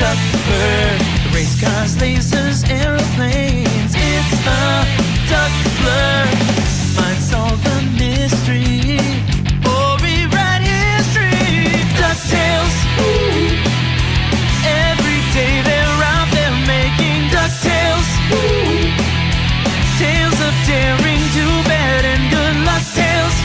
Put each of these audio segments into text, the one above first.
duck blur. Race cars, lasers, aeroplanes. It's a duck blur. Might solve the mystery or rewrite history. DuckTales. Ooh. Every day they're out there making DuckTales. Ooh. Tales of daring, do bad and good luck tales.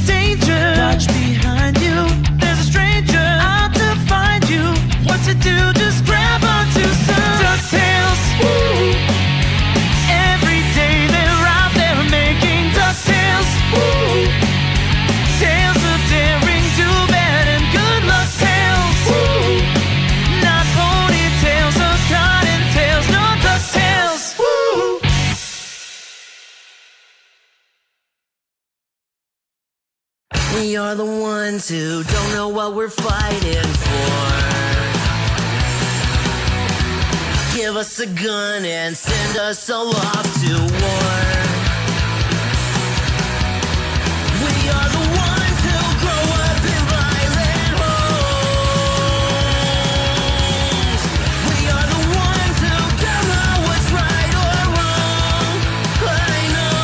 Danger. Watch behind you. There's a stranger out to find you. What to do? Just grab onto some DuckTales. Woo. Every day they're out there making DuckTales. Woo. Tales of daring, do bad and good luck tales. Woo. Not ponytails or cottontails, no DuckTales. Woo. We are the ones who don't know what we're fighting for. Give us a gun and send us all off to war. We are the ones who grow up in violent homes. We are the ones who don't know what's right or wrong. I know.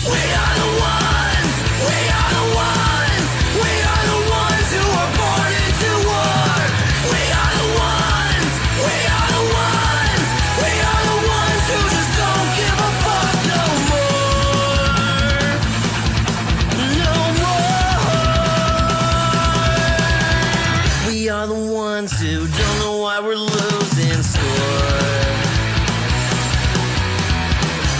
We are the ones. We are the ones. We are the ones who are born into war. We are the ones. We are the ones. We are the ones who just don't give a fuck no more. No more. We are the ones who don't know why we're losing score.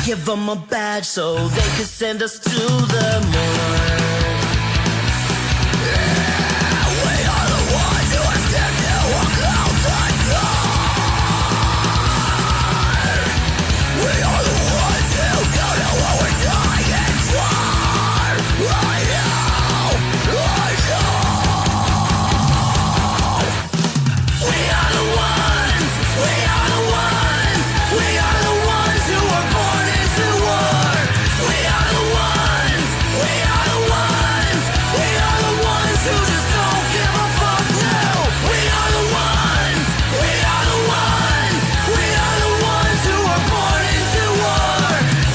Give them a badge so they can send us to the morgue. We are the ones who are scared to walk out the door. We are the ones who don't know what we're dying for. I know. We are the ones. We are the ones. We are the ones who are born into war. We are the ones. We are the ones. We are the ones who just don't give a fuck now. We are the ones. We are the ones. We are the ones who are born into war.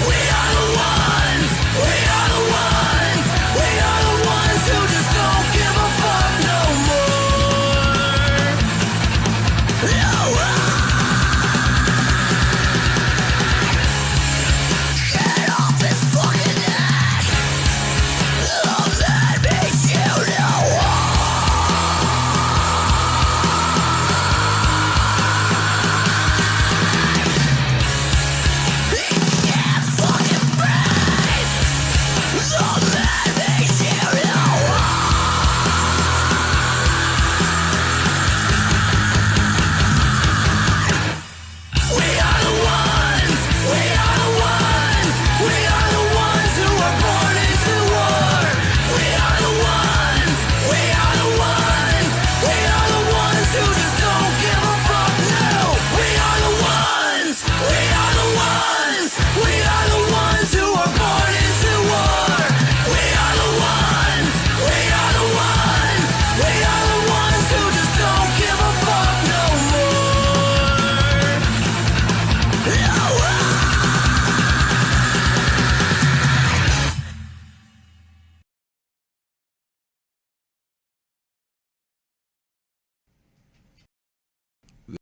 We are the ones. We are the ones. We are the ones who just don't give a fuck no more. No. Get off his fucking neck. Oh, that makes you know he can't fucking breathe. So that makes you know we are the ones. We are the ones. We are the ones who are born into war. We are the ones. We are the ones. We are the ones who just don't give a fuck now. We are the ones. We are the ones. We are the ones who are born into war. We are the ones. We are the ones. We are the ones who just don't give a fuck no more. No.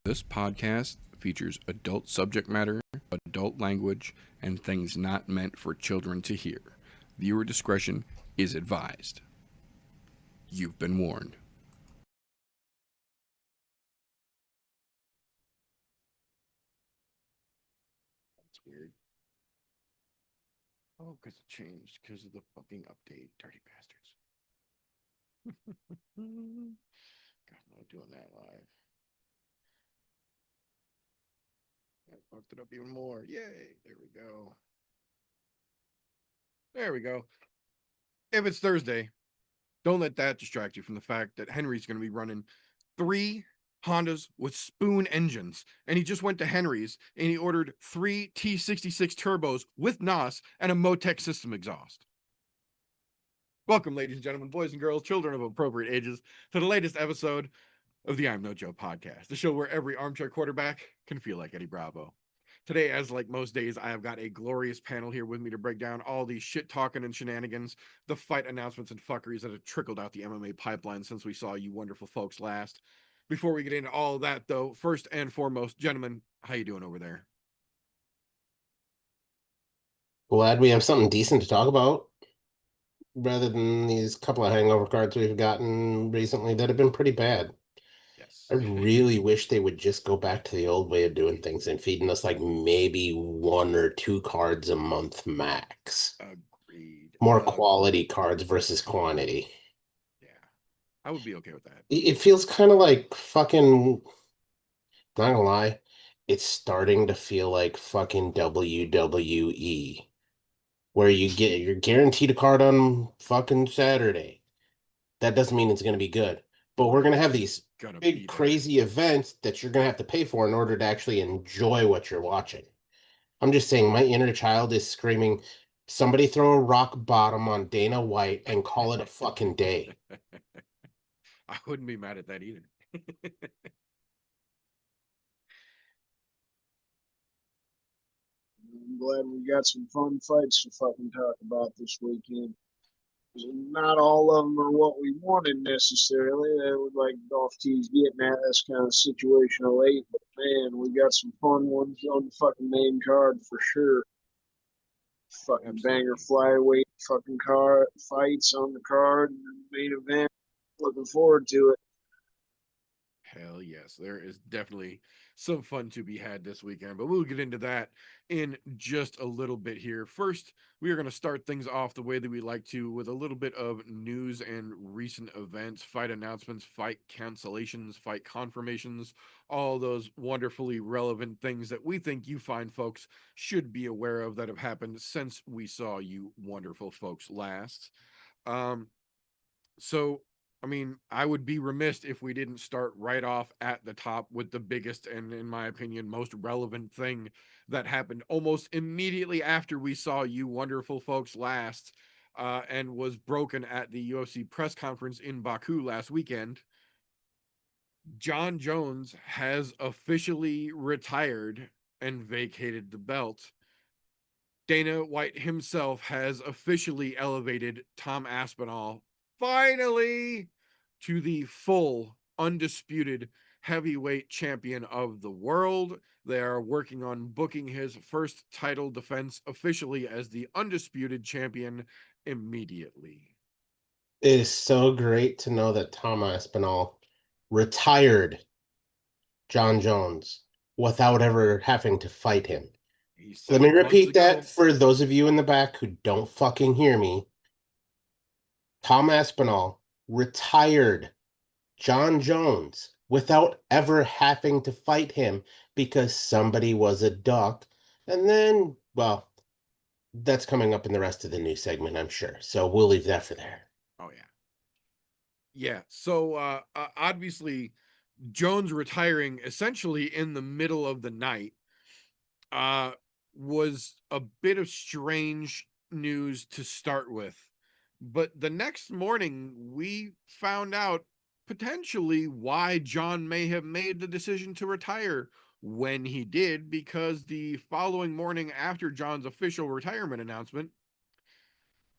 This podcast features adult subject matter, adult language, and things not meant for children to hear. Viewer discretion is advised. You've been warned. That's weird. Oh, because it changed because of the fucking update. Dirty bastards. God, I'm not doing that live. I fucked it up even more. Yay. There we go. There we go. If it's Thursday, don't let that distract you from the fact that Henry's going to be running 3 Hondas with spoon engines. And he just went to Henry's and he ordered 3 T66 turbos with NOS and a Motec system exhaust. Welcome, ladies and gentlemen, boys and girls, children of appropriate ages, to the latest episode of the I'm No Joe podcast, the show where every armchair quarterback can feel like Eddie Bravo. Today, as like most days, I have got a glorious panel here with me to break down all the shit talking and shenanigans, the fight announcements and fuckeries that have trickled out the MMA pipeline since we saw you wonderful folks last. Before we get into all that, though, first and foremost, gentlemen, how you doing over there? Glad we have something decent to talk about rather than these couple of hangover cards we've gotten recently that have been pretty bad. Yes. I really wish they would just go back to the old way of doing things and feeding us like maybe one or two cards a month max. Agreed. More quality cards versus quantity. Yeah, I would be okay with that. It feels kind of like fucking, not gonna lie, it's starting to feel like fucking WWE, where you're guaranteed a card on fucking Saturday. That doesn't mean it's going to be good. But we're going to have these Gonna big, be there. crazy events that you're going to have to pay for in order to actually enjoy what you're watching. I'm just saying, my inner child is screaming, somebody throw a rock bottom on Dana White and call it a fucking day. I wouldn't be mad at that either. I'm glad we got some fun fights to fucking talk about this weekend. Not all of them are what we wanted necessarily. They look like Golf T's getting at this kind of situational eight, but man, we got some fun ones on the fucking main card for sure. Fucking banger flyweight fucking card fights on the card and the main event. Looking forward to it. Hell yes, there is definitely some fun to be had this weekend, but we'll get into that in just a little bit here. First, we are going to start things off the way that we like to with a little bit of news and recent events, fight announcements, fight cancellations, fight confirmations, all those wonderfully relevant things that we think you fine folks should be aware of that have happened since we saw you wonderful folks last. Um, so, I mean, I would be remiss if we didn't start right off at the top with the biggest and, in my opinion, most relevant thing that happened almost immediately after we saw you wonderful folks last, and was broken at the UFC press conference in Baku last weekend. John Jones has officially retired and vacated the belt. Dana White himself has officially elevated Tom Aspinall, finally, to the full, undisputed heavyweight champion of the world. They are working on booking his first title defense officially as the undisputed champion immediately. It is so great to know that Tom Aspinall retired John Jones without ever having to fight him. He Let said me it months repeat ago. that for those of you in the back who don't fucking hear me. Tom Aspinall retired John Jones without ever having to fight him because somebody was a duck. And then, well, that's coming up in the rest of the news segment, I'm sure. So we'll leave that for there. Oh, yeah. Yeah. So, obviously, Jones retiring essentially in the middle of the night uh was a bit of strange news to start with. But the next morning we found out potentially why John may have made the decision to retire when he did, because the following morning after John's official retirement announcement,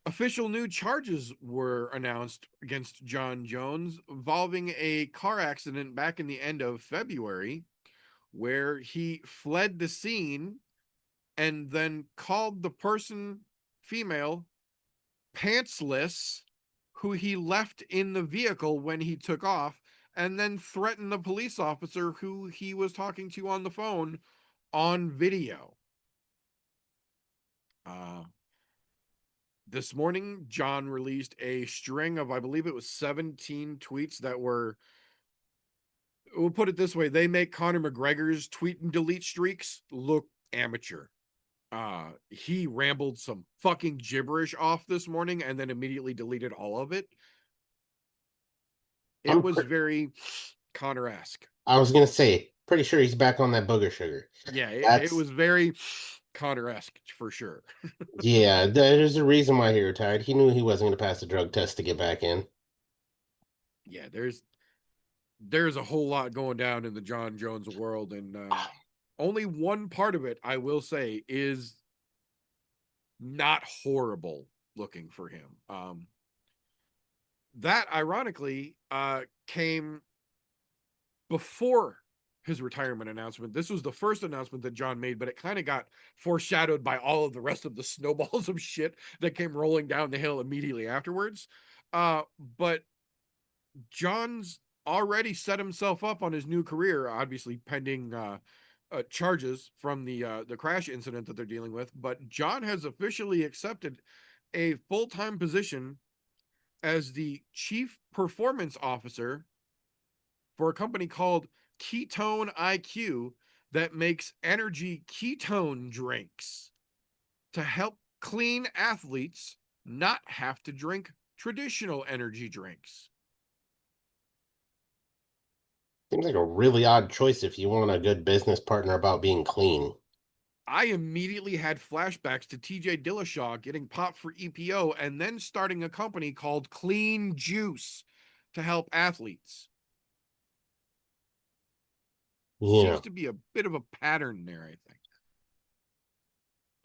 official new charges were announced against John Jones involving a car accident back in the end of February where he fled the scene and then called the person, female, pantsless, who he left in the vehicle when he took off, and then threatened the police officer who he was talking to on the phone on video. This morning, John released a string of, I believe it was 17 tweets that were, we'll put it this way, they make Conor McGregor's tweet and delete streaks look amateur. He rambled some fucking gibberish off this morning and then immediately deleted all of it. It was very Connor-esque. I was gonna say, pretty sure he's back on that booger sugar. Yeah, it was very Connor-esque for sure. Yeah, there's a reason why he retired. He knew he wasn't going to pass the drug test to get back in. Yeah, there's a whole lot going down in the John Jones world, and only one part of it, I will say, is not horrible looking for him. That ironically came before his retirement announcement. This was the first announcement that John made, but it kind of got foreshadowed by all of the rest of the snowballs of shit that came rolling down the hill immediately afterwards. But John's already set himself up on his new career, obviously pending charges from the crash incident that they're dealing with. But John has officially accepted a full-time position as the chief performance officer for a company called Ketone IQ that makes energy ketone drinks to help clean athletes not have to drink traditional energy drinks. Seems like a really odd choice if you want a good business partner about being clean. I immediately had flashbacks to TJ Dillashaw getting popped for EPO and then starting a company called Clean Juice to help athletes. Yeah. Seems to be a bit of a pattern there, I think.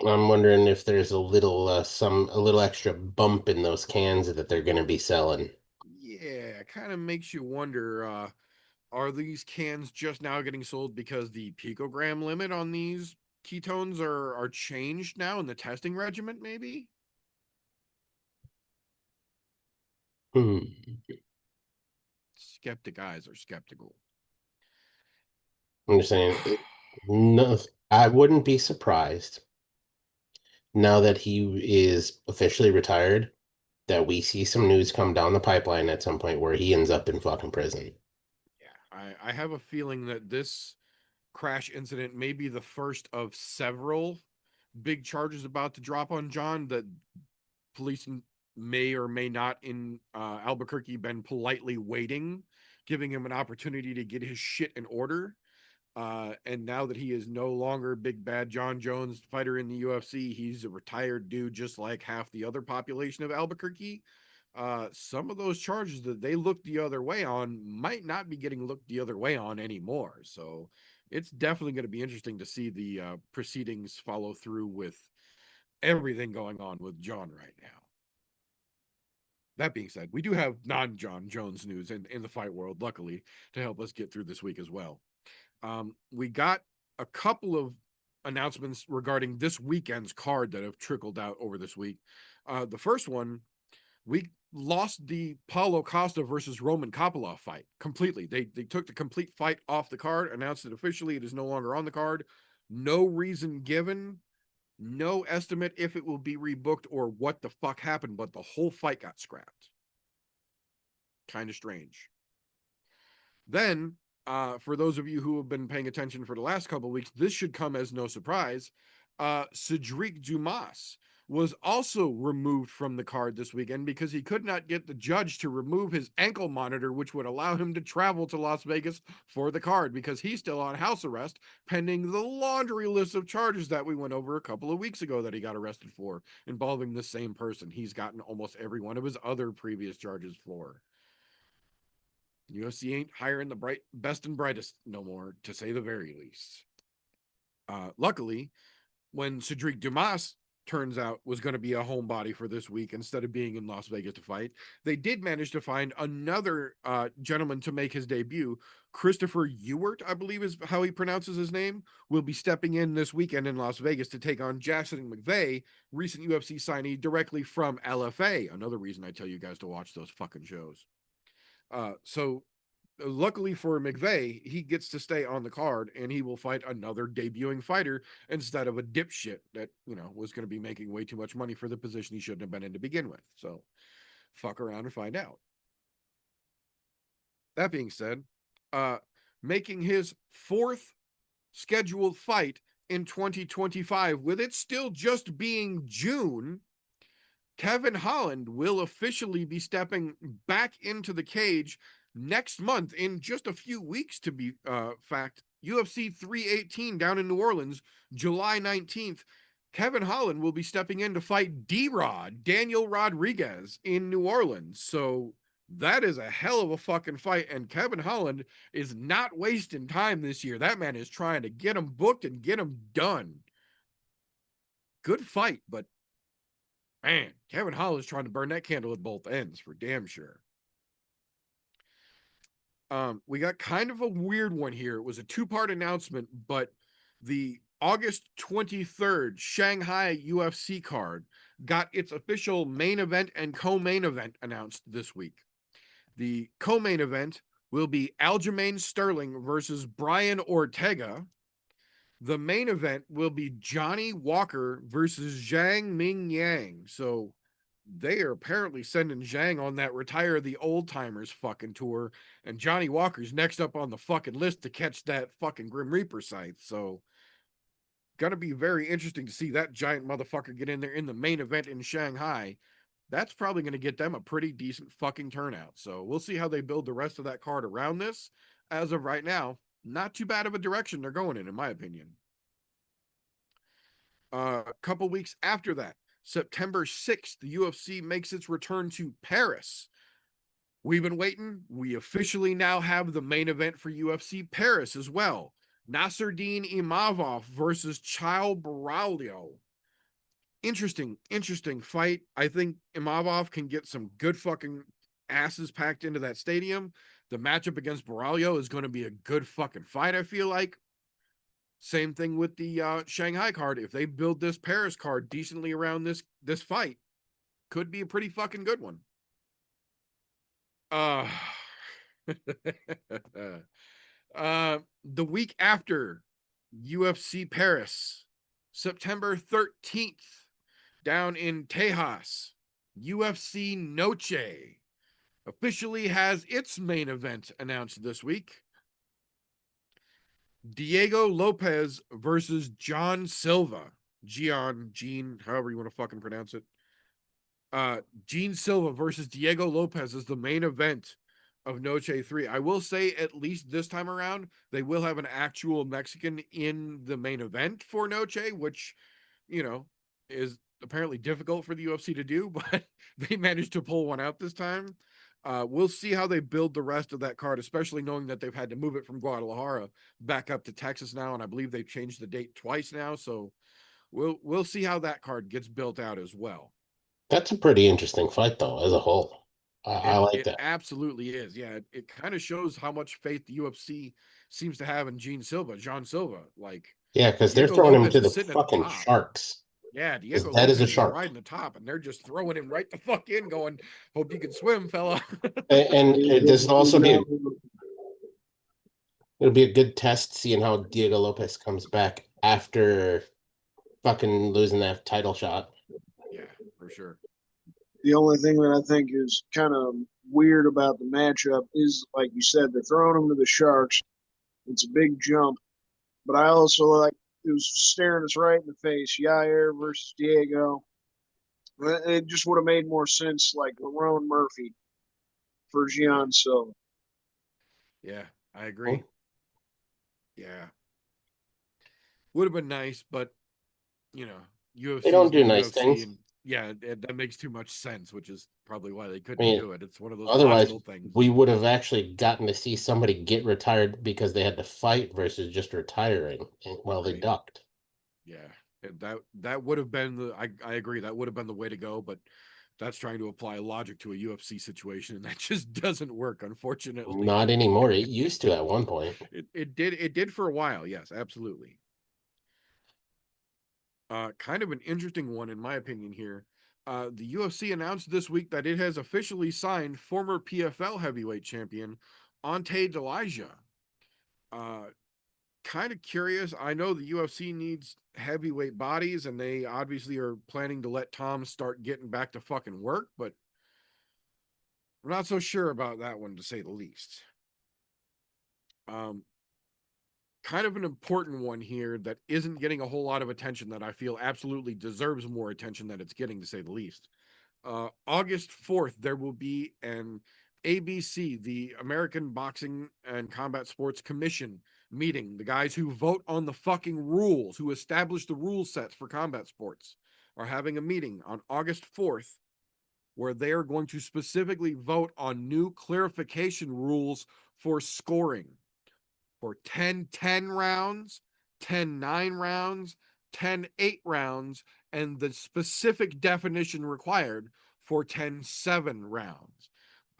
I'm wondering if there's a little extra bump in those cans that they're going to be selling. Yeah, kind of makes you wonder, are these cans just now getting sold because the picogram limit on these ketones are changed now in the testing regimen, maybe? Hmm. Skeptic eyes are skeptical. I'm just saying, no, I wouldn't be surprised now that he is officially retired that we see some news come down the pipeline at some point where he ends up in fucking prison. Yeah, I have a feeling that this crash incident may be the first of several big charges about to drop on John that police may or may not in Albuquerque been politely waiting, giving him an opportunity to get his shit in order. And now that he is no longer big bad John Jones fighter in the UFC, he's a retired dude just like half the other population of Albuquerque. Some of those charges that they looked the other way on might not be getting looked the other way on anymore. So it's definitely going to be interesting to see the proceedings follow through with everything going on with John right now. That being said, we do have non-John Jones news in the fight world, luckily, to help us get through this week as well. We got a couple of announcements regarding this weekend's card that have trickled out over this week. The first one, we lost the Paulo Costa versus Roman Kopylov fight completely. They took the complete fight off the card, announced it officially. It is no longer on the card. No reason given, no estimate if it will be rebooked or what the fuck happened, but the whole fight got scrapped. Kind of strange. Then, for those of you who have been paying attention for the last couple of weeks, this should come as no surprise. Cedric Dumas was also removed from the card this weekend because he could not get the judge to remove his ankle monitor, which would allow him to travel to Las Vegas for the card because he's still on house arrest pending the laundry list of charges that we went over a couple of weeks ago that he got arrested for involving the same person. He's gotten almost every one of his other previous charges for. UFC ain't hiring the best and brightest no more, to say the very least. Luckily, when Cedric Dumas turns out was going to be a homebody for this week instead of being in Las Vegas to fight, they did manage to find another gentleman to make his debut. Christopher Ewart, I believe is how he pronounces his name, will be stepping in this weekend in Las Vegas to take on Jackson McVeigh, recent UFC signee directly from LFA. Another reason I tell you guys to watch those fucking shows. So luckily for McVeigh, he gets to stay on the card and he will fight another debuting fighter instead of a dipshit that, was going to be making way too much money for the position he shouldn't have been in to begin with. So fuck around and find out. That being said, making his fourth scheduled fight in 2025, with it still just being June, Kevin Holland will officially be stepping back into the cage next month, in just a few weeks to be UFC 318 down in New Orleans, July 19th. Kevin Holland will be stepping in to fight D-Rod, Daniel Rodriguez, in New Orleans. So that is a hell of a fucking fight. And Kevin Holland is not wasting time this year. That man is trying to get him booked and get him done. Good fight, but man, Kevin Holland's trying to burn that candle at both ends for damn sure. We got kind of a weird one here. It was a two-part announcement, but the August 23rd Shanghai UFC card got its official main event and co-main event announced this week. The co-main event will be Aljamain Sterling versus Brian Ortega. The main event will be Johnny Walker versus Zhang Ming Yang. So they are apparently sending Zhang on that Retire the Old Timers fucking tour, and Johnny Walker's next up on the fucking list to catch that fucking Grim Reaper scythe. So gonna be very interesting to see that giant motherfucker get in there in the main event in Shanghai. That's probably going to get them a pretty decent fucking turnout. So we'll see how they build the rest of that card around this. As of right now, not too bad of a direction they're going in my opinion. A couple weeks after that, September 6th, the UFC makes its return to Paris. We've been waiting. We officially now have the main event for UFC Paris as well. Nasruddin Imavov versus Chao Braulio. Interesting fight. I think Imavov can get some good fucking asses packed into that stadium. The matchup against Braulio is going to be a good fucking fight, I feel like. Same thing with the Shanghai card. If they build this Paris card decently around this fight, could be a pretty fucking good one. The week after UFC Paris, September 13th, down in Tejas, UFC Noche officially has its main event announced this week. Diego Lopez versus John Silva. Gene, however you want to fucking pronounce it. Gene Silva versus Diego Lopez is the main event of Noche 3. I will say, at least this time around, they will have an actual Mexican in the main event for Noche, which, you know, is apparently difficult for the UFC to do, but they managed to pull one out this time. We'll see how they build the rest of that card, especially knowing that they've had to move it from Guadalajara back up to Texas now, and I believe they've changed the date twice now. So we'll see how that card gets built out as well. That's a pretty interesting fight, though, as a whole. I like that. It absolutely is. Yeah, it kind of shows how much faith the UFC seems to have in John Silva. Like, Yeah, because they're Diego throwing him Lopez to is the sitting at the fucking top. sharks. Yeah, Diego That is Lopez a is shark. riding the top, and they're just throwing him right the fuck in, going, "Hope you can swim, fella." And this will also be it'll be a good test seeing how Diego Lopez comes back after fucking losing that title shot. Yeah, for sure. The only thing that I think is kind of weird about the matchup is, like you said, they're throwing him to the Sharks. It's a big jump, but I also like it was staring us right in the face. Yair versus Diego. It just would have made more sense, like Lerone Murphy for Gian Silva. Yeah, I agree. Yeah, would have been nice, but you know, UFC They don't do is nice UFC, things. and yeah, that makes too much sense, which is probably why they couldn't I mean, do it. It's one of those otherwise, logical things. we would have actually gotten to see somebody get retired because they had to fight versus just retiring while they Right. ducked. Yeah, that would have been the. I agree. That would have been the way to go, but that's trying to apply logic to a UFC situation, and that just doesn't work, unfortunately. Not anymore. It used to at one point. It did for a while. Yes, absolutely. Kind of an interesting one, in my opinion, here. The UFC announced this week that it has officially signed former PFL heavyweight champion Ante Delija. Kind of curious. I know the UFC needs heavyweight bodies, and they obviously are planning to let Tom start getting back to fucking work, but I'm not so sure about that one, to say the least. Kind of an important one here that isn't getting a whole lot of attention, that I feel absolutely deserves more attention than it's getting, to say the least. August 4th, there will be an ABC, the American Boxing and Combat Sports Commission, meeting, the guys who vote on the fucking rules, who establish the rule sets for combat sports, are having a meeting on August 4th where they are going to specifically vote on new clarification rules for scoring for 10-10 rounds, 10-9 rounds, 10-8 rounds, and the specific definition required for 10-7 rounds.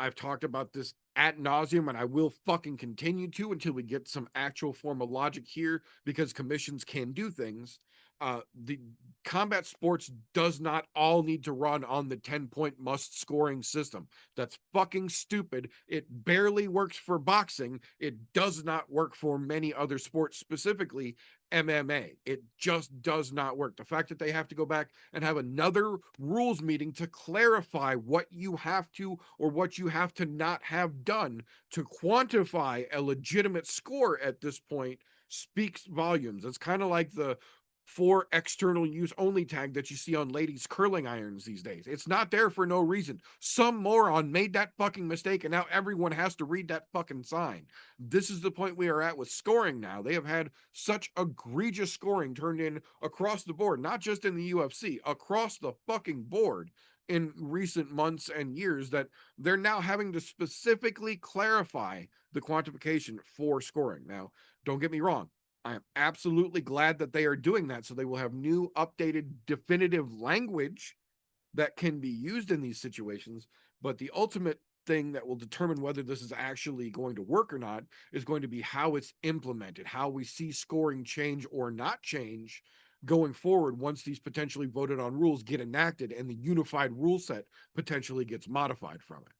I've talked about this ad nauseum, and I will fucking continue to until we get some actual form of logic here, because commissions can do things. The combat sports does not all need to run on the 10-point must scoring system. That's fucking stupid. It barely works for boxing. It does not work for many other sports, specifically MMA. It just does not work. The fact that they have to go back and have another rules meeting to clarify what you have to or what you have to not have done to quantify a legitimate score at this point speaks volumes. It's kind of like the for external use only tag that you see on ladies curling irons these days. It's not there for no reason. Some moron made that fucking mistake, and now everyone has to read that fucking sign. This is the point we are at with scoring now. They have had such egregious scoring turned in across the board, not just in the UFC, across the fucking board in recent months and years, that they're now having to specifically clarify the quantification for scoring. Now, don't get me wrong. I am absolutely glad that they are doing that, so they will have new, updated, definitive language that can be used in these situations. But the ultimate thing that will determine whether this is actually going to work or not is going to be how it's implemented, how we see scoring change or not change going forward once these potentially voted on rules get enacted and the unified rule set potentially gets modified from it.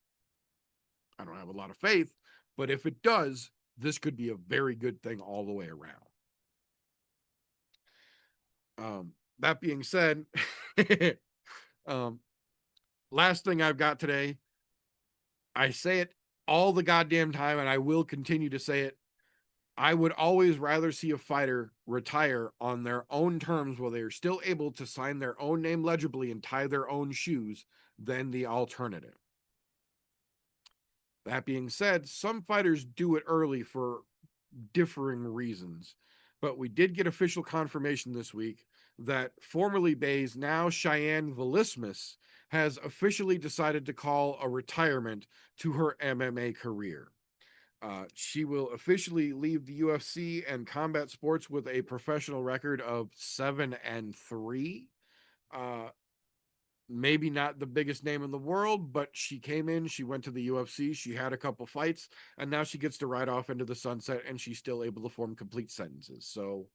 I don't have a lot of faith, but if it does, this could be a very good thing all the way around. That being said, last thing I've got today, I say it all the goddamn time, and I will continue to say it. I would always rather see a fighter retire on their own terms while they are still able to sign their own name legibly and tie their own shoes than the alternative. That being said, some fighters do it early for differing reasons, but we did get official confirmation this week that formerly Bay's, now Cheyenne Velismus, has officially decided to call a retirement to her MMA career. She will officially leave the UFC and combat sports with a professional record of 7-3. Maybe not the biggest name in the world, but she came in, she went to the UFC, she had a couple fights, and now she gets to ride off into the sunset, and she's still able to form complete sentences. So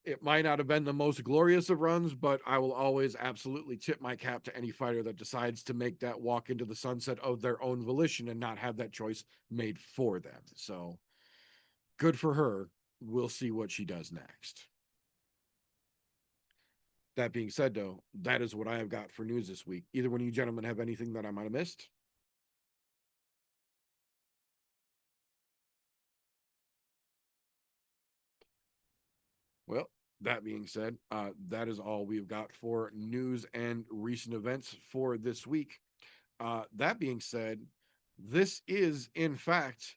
it might not have been the most glorious of runs, but I will always absolutely tip my cap to any fighter that decides to make that walk into the sunset of their own volition and not have that choice made for them. So good for her. We'll see what she does next. That being said, though, that is what I have got for news this week. Either one of you gentlemen have anything that I might have missed? Well, that being said, that is all we've got for news and recent events for this week. That being said, this is, in fact,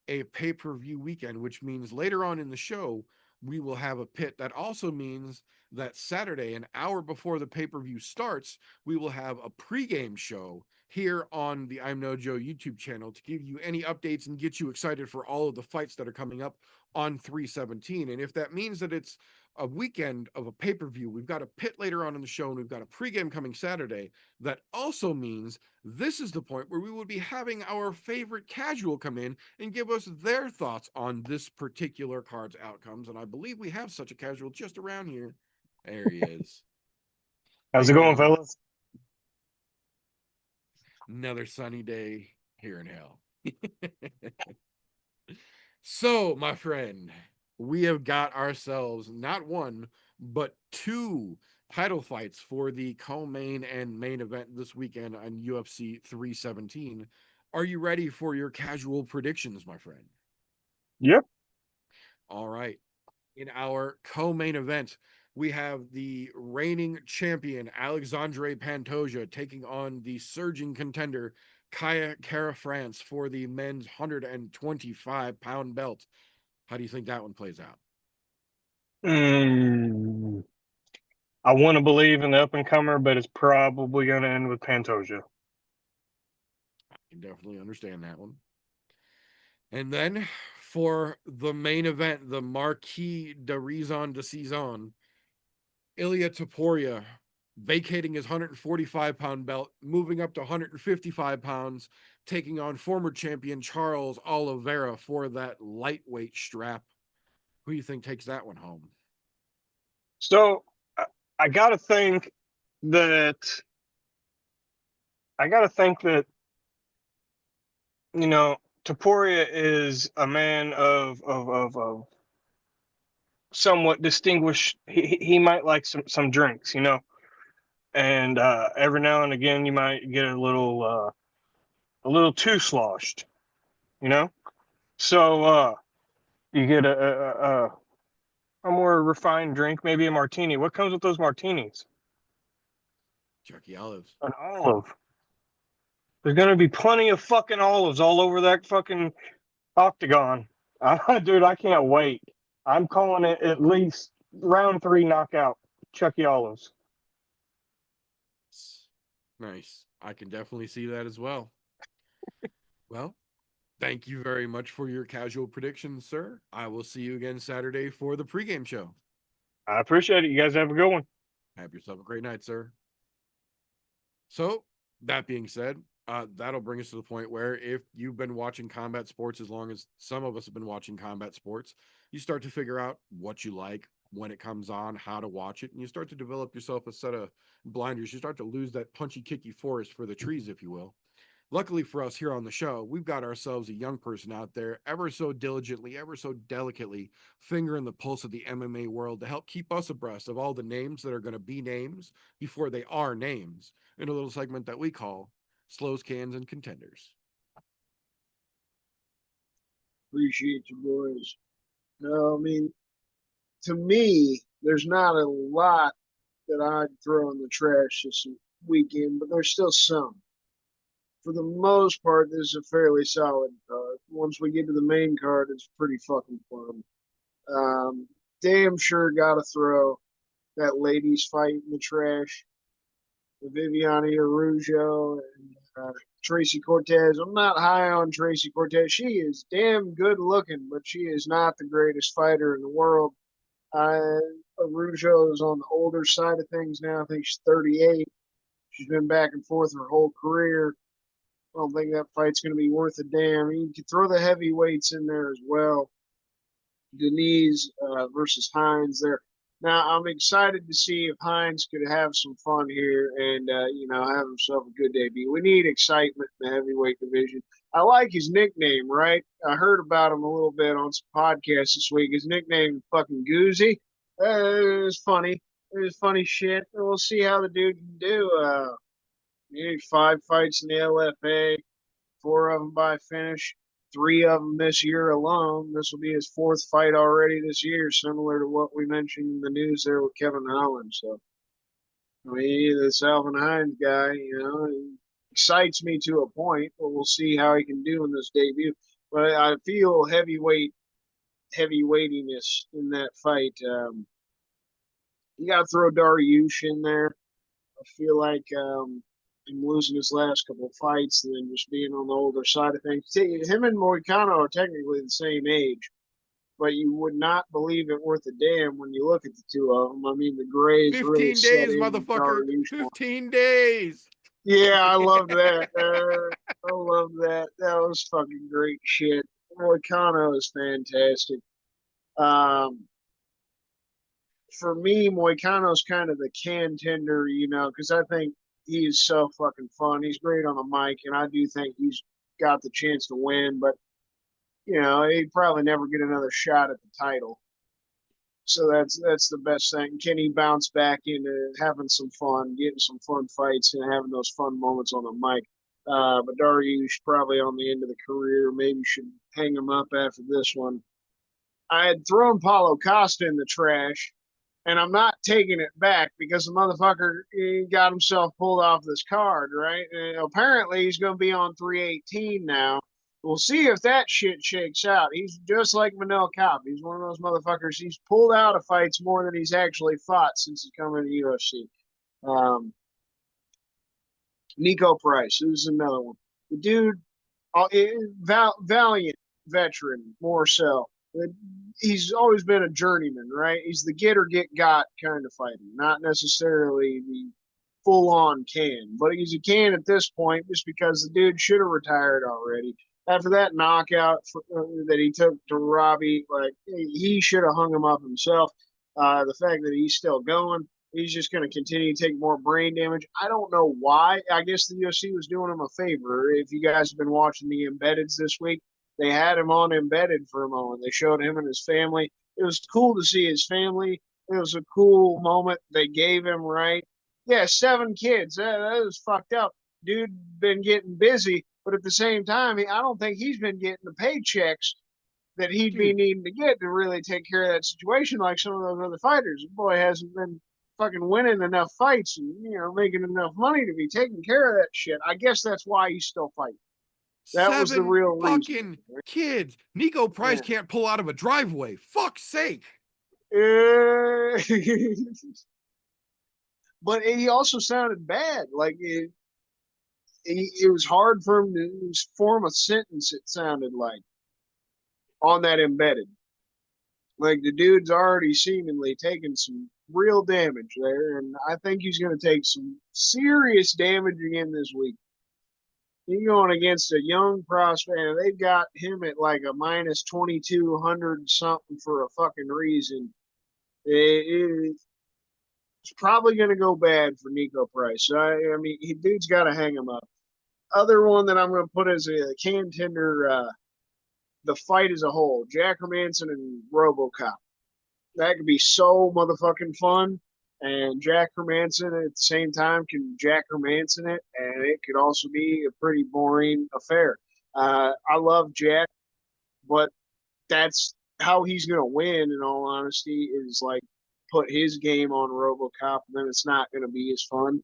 a pay-per-view weekend, which means later on in the show, we will have a pit. That also means that Saturday, an hour before the pay-per-view starts, we will have a pregame show here on the I'm No Joe YouTube channel to give you any updates and get you excited for all of the fights that are coming up on 3/17. And if that means that it's a weekend of a pay-per-view, we've got a pit later on in the show, and we've got a pregame coming Saturday. That also means this is the point where we would be having our favorite casual come in and give us their thoughts on this particular card's outcomes. And I believe we have such a casual just around here. There he is. How's it going, fellas? Another sunny day here in hell. So, my friend, we have got ourselves not one, but two title fights for the co-main and main event this weekend on UFC 317. Are you ready for your casual predictions, my friend? Yep. All right. In our co-main event, we have the reigning champion Alexandre Pantoja taking on the surging contender Kaya Kara France for the men's 125-pound belt. How do you think that one plays out? I want to believe in the up and comer, but it's probably going to end with Pantoja. I can definitely understand that one. And then for the main event, the Marquis de Raison de Saison, Ilya Topuria vacating his 145-pound belt, moving up to 155 pounds, taking on former champion Charles Oliveira for that lightweight strap. Who do you think takes that one home? So I got to think that Topuria is a man of somewhat distinguished. He might like some drinks, and every now and again you might get a little too sloshed, So you get a more refined drink, maybe a martini. What comes with those martinis? Chucky Olives. An olive. There's gonna be plenty of fucking olives all over that fucking octagon. Dude, I can't wait. I'm calling it at least round 3 knockout. Chucky Olives. Nice. I can definitely see that as well. Well, thank you very much for your casual predictions, sir. I will see you again Saturday for the pregame show. I appreciate it. You guys have a good one. Have yourself a great night, sir. So, that being said, that'll bring us to the point where if you've been watching combat sports as long as some of us have been watching combat sports, you start to figure out what you like when it comes on, how to watch it, and you start to develop yourself a set of blinders. You start to lose that punchy-kicky forest for the trees, if you will. Luckily for us here on the show, we've got ourselves a young person out there ever so diligently, ever so delicately fingering the pulse of the MMA world to help keep us abreast of all the names that are going to be names before they are names in a little segment that we call Slows, Cans, and Contenders. Appreciate you, boys. No, I mean, to me, there's not a lot that I'd throw in the trash this weekend, but there's still some. For the most part, this is a fairly solid card. Once we get to the main card, it's pretty fucking fun. Damn sure got to throw that ladies fight in the trash. The Viviane Araujo and Tracy Cortez. I'm not high on Tracy Cortez. She is damn good looking, but she is not the greatest fighter in the world. Araujo is on the older side of things now. I think she's 38. She's been back and forth her whole career. I don't think that fight's going to be worth a damn. You can throw the heavyweights in there as well. Denise versus Hines there. Now, I'm excited to see if Hines could have some fun here and, have himself a good debut. We need excitement in the heavyweight division. I like his nickname, right? I heard about him a little bit on some podcasts this week. His nickname is fucking Goozy. It was funny. It was funny shit. We'll see how the dude can do. 5 fights in the LFA, 4 of them by finish, 3 of them this year alone. This will be his 4th fight already this year, similar to what we mentioned in the news there with Kevin Holland. So, I mean, this Alvin Hines guy, he excites me to a point, but we'll see how he can do in this debut. But I feel heavyweightiness in that fight. You got to throw Dariush in there. I feel like him losing his last couple of fights and then just being on the older side of things. Him and Moicano are technically the same age, but you would not believe it worth a damn when you look at the two of them. I mean, the grays 15 really set days, in motherfucker. Dariush. 15 days. Yeah, I loved that. I love that. That was fucking great shit. Moicano is fantastic. For me, Moicano's kind of the contender, because I think he's so fucking fun. He's great on the mic, and I do think he's got the chance to win, but he'd probably never get another shot at the title. So that's the best thing. Can he bounce back into having some fun, getting some fun fights, and having those fun moments on the mic? But Dariush probably on the end of the career. Maybe should hang him up after this one. I had thrown Paulo Costa in the trash, and I'm not taking it back because the motherfucker got himself pulled off this card, right? And apparently he's going to be on 318 now. We'll see if that shit shakes out. He's just like Manel Kape. He's one of those motherfuckers. He's pulled out of fights more than he's actually fought since he's come into the UFC. Nico Price, this is another one. The dude, valiant veteran, more so. He's always been a journeyman, right? He's the get or get got kind of fighter, not necessarily the full on can, but he's a can at this point just because the dude should have retired already. After that knockout that he took to Robbie, like he should have hung him up himself. The fact that he's still going, he's just going to continue to take more brain damage. I don't know why. I guess the UFC was doing him a favor. If you guys have been watching the embeddeds this week, they had him on embedded for a moment. They showed him and his family. It was cool to see his family. It was a cool moment they gave him, right? Yeah, 7 kids. That was fucked up. Dude been getting busy, but at the same time, I don't think he's been getting the paychecks that he'd be needing to get to really take care of that situation like some of those other fighters. The boy hasn't been fucking winning enough fights and, making enough money to be taking care of that shit. I guess that's why he's still fighting. That was the real fucking reason. kids. Nico Price can't pull out of a driveway. Fuck's sake. But he also sounded bad. Like it was hard for him to form a sentence. It sounded like on that embedded. Like the dude's already seemingly taken some real damage there, and I think he's going to take some serious damage again this week. He's going against a young prospect. They've got him at like a minus 2,200 something for a fucking reason. It's probably going to go bad for Nico Price. I mean, dude's got to hang him up. Other one that I'm going to put as a contender, the fight as a whole, Jack Hermanson and RoboCop. That could be so motherfucking fun. And Jack Hermanson at the same time can Jack Hermanson it, and it could also be a pretty boring affair. I love Jack, but that's how he's going to win, in all honesty, is like put his game on RoboCop, and then it's not going to be as fun.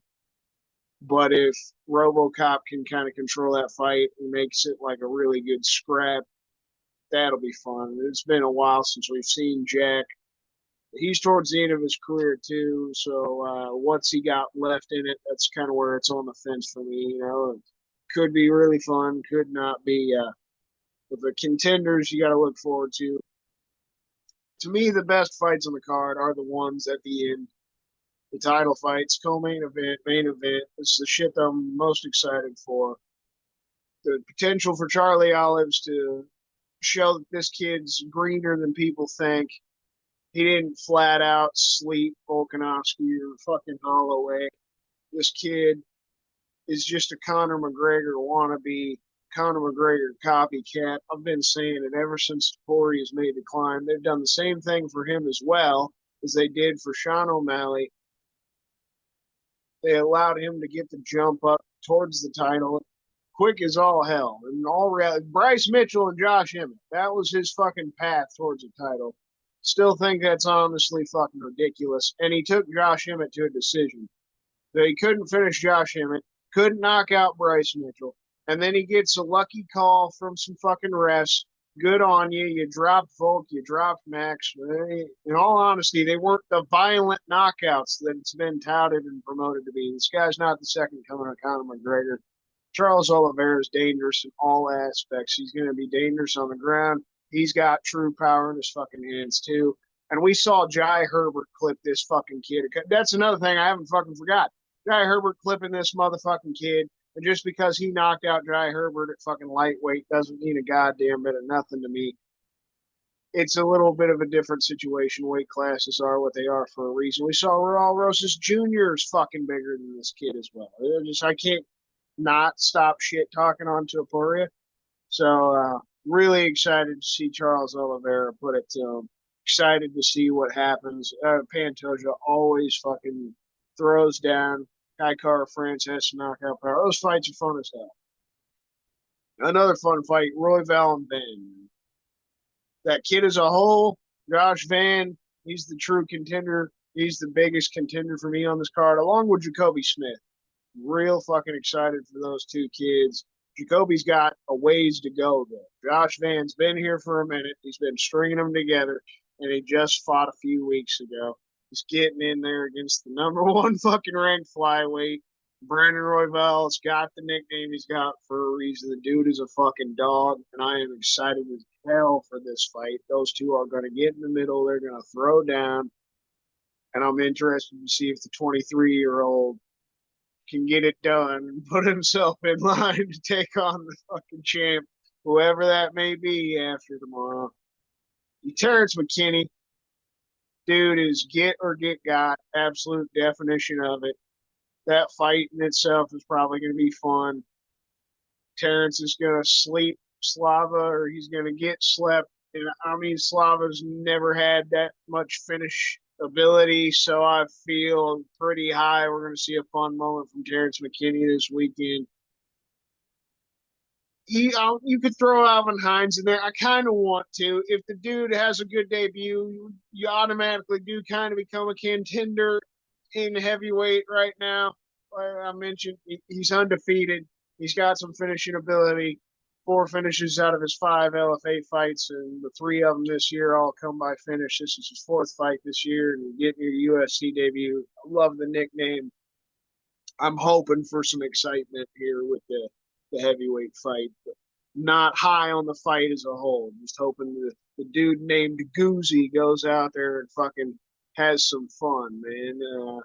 But if RoboCop can kind of control that fight and makes it like a really good scrap, that'll be fun. It's been a while since we've seen Jack. He's towards the end of his career too, so what's he got left in it? That's kind of where it's on the fence for me. It could be really fun, could not be. But the contenders you got to look forward to. To me, the best fights on the card are the ones at the end. The title fights, co-main event, main event. It's the shit that I'm most excited for. The potential for Charlie Olives to show that this kid's greener than people think. He didn't flat out sleep Volkanovski or fucking Holloway. This kid is just a Conor McGregor wannabe, Conor McGregor copycat. I've been saying it ever since Corey has made the climb. They've done the same thing for him as well as they did for Sean O'Malley. They allowed him to get the jump up towards the title quick as all hell. And all Bryce Mitchell and Josh Emmett, that was his fucking path towards the title. Still think that's honestly fucking ridiculous. And he took Josh Emmett to a decision. They couldn't finish Josh Emmett, couldn't knock out Bryce Mitchell. And then he gets a lucky call from some fucking refs. Good on you. You dropped Volk, you dropped Max. In all honesty, they weren't the violent knockouts that it's been touted and promoted to be. This guy's not the second coming of Conor McGregor. Charles Oliveira is dangerous in all aspects. He's going to be dangerous on the ground. He's got true power in his fucking hands, too. And we saw Jai Herbert clip this fucking kid. That's another thing I haven't fucking forgot. Jai Herbert clipping this motherfucking kid. And just because he knocked out Jai Herbert at fucking lightweight doesn't mean a goddamn bit of nothing to me. It's a little bit of a different situation. Weight classes are what they are for a reason. We saw Raul Rosas Jr. is fucking bigger than this kid as well. I can't not stop shit talking on Topuria. So, really excited to see Charles Oliveira put it to him. Excited to see what happens. Pantoja always fucking throws down. Kai Kara France has some knockout power. Those fights are fun as hell. Another fun fight, Roy Val and Van. That kid as a whole, Josh Van, he's the true contender. He's the biggest contender for me on this card, along with Jacoby Smith. Real fucking excited for those two kids. Jacoby's got a ways to go there. Josh Van's been here for a minute. He's been stringing them together, and he just fought a few weeks ago. He's getting in there against the number one fucking ranked flyweight. Brandon Royval's got the nickname he's got for a reason. The dude is a fucking dog, and I am excited as hell for this fight. Those two are going to get in the middle. They're going to throw down, and I'm interested to see if the 23-year-old can get it done and put himself in line to take on the fucking champ, whoever that may be after tomorrow. Terrence McKinney, dude, is get or get got, absolute definition of it. That fight in itself is probably going to be fun. Terrence is going to sleep Slava, or he's going to get slept. And I mean, Slava's never had that much finish ability, so I feel pretty high. We're going to see a fun moment from Terrence McKinney this weekend. You could throw Alvin Hines in there. I kind of want to. If the dude has a good debut, you automatically do kind of become a contender in heavyweight right now. Like I mentioned, he's undefeated. He's got some finishing ability. 4 finishes out of his 5 LFA fights, and the 3 of them this year all come by finish. This is his 4th fight this year, and getting your UFC debut. I love the nickname. I'm hoping for some excitement here with the heavyweight fight, but not high on the fight as a whole. Just hoping the dude named Goozy goes out there and fucking has some fun, man.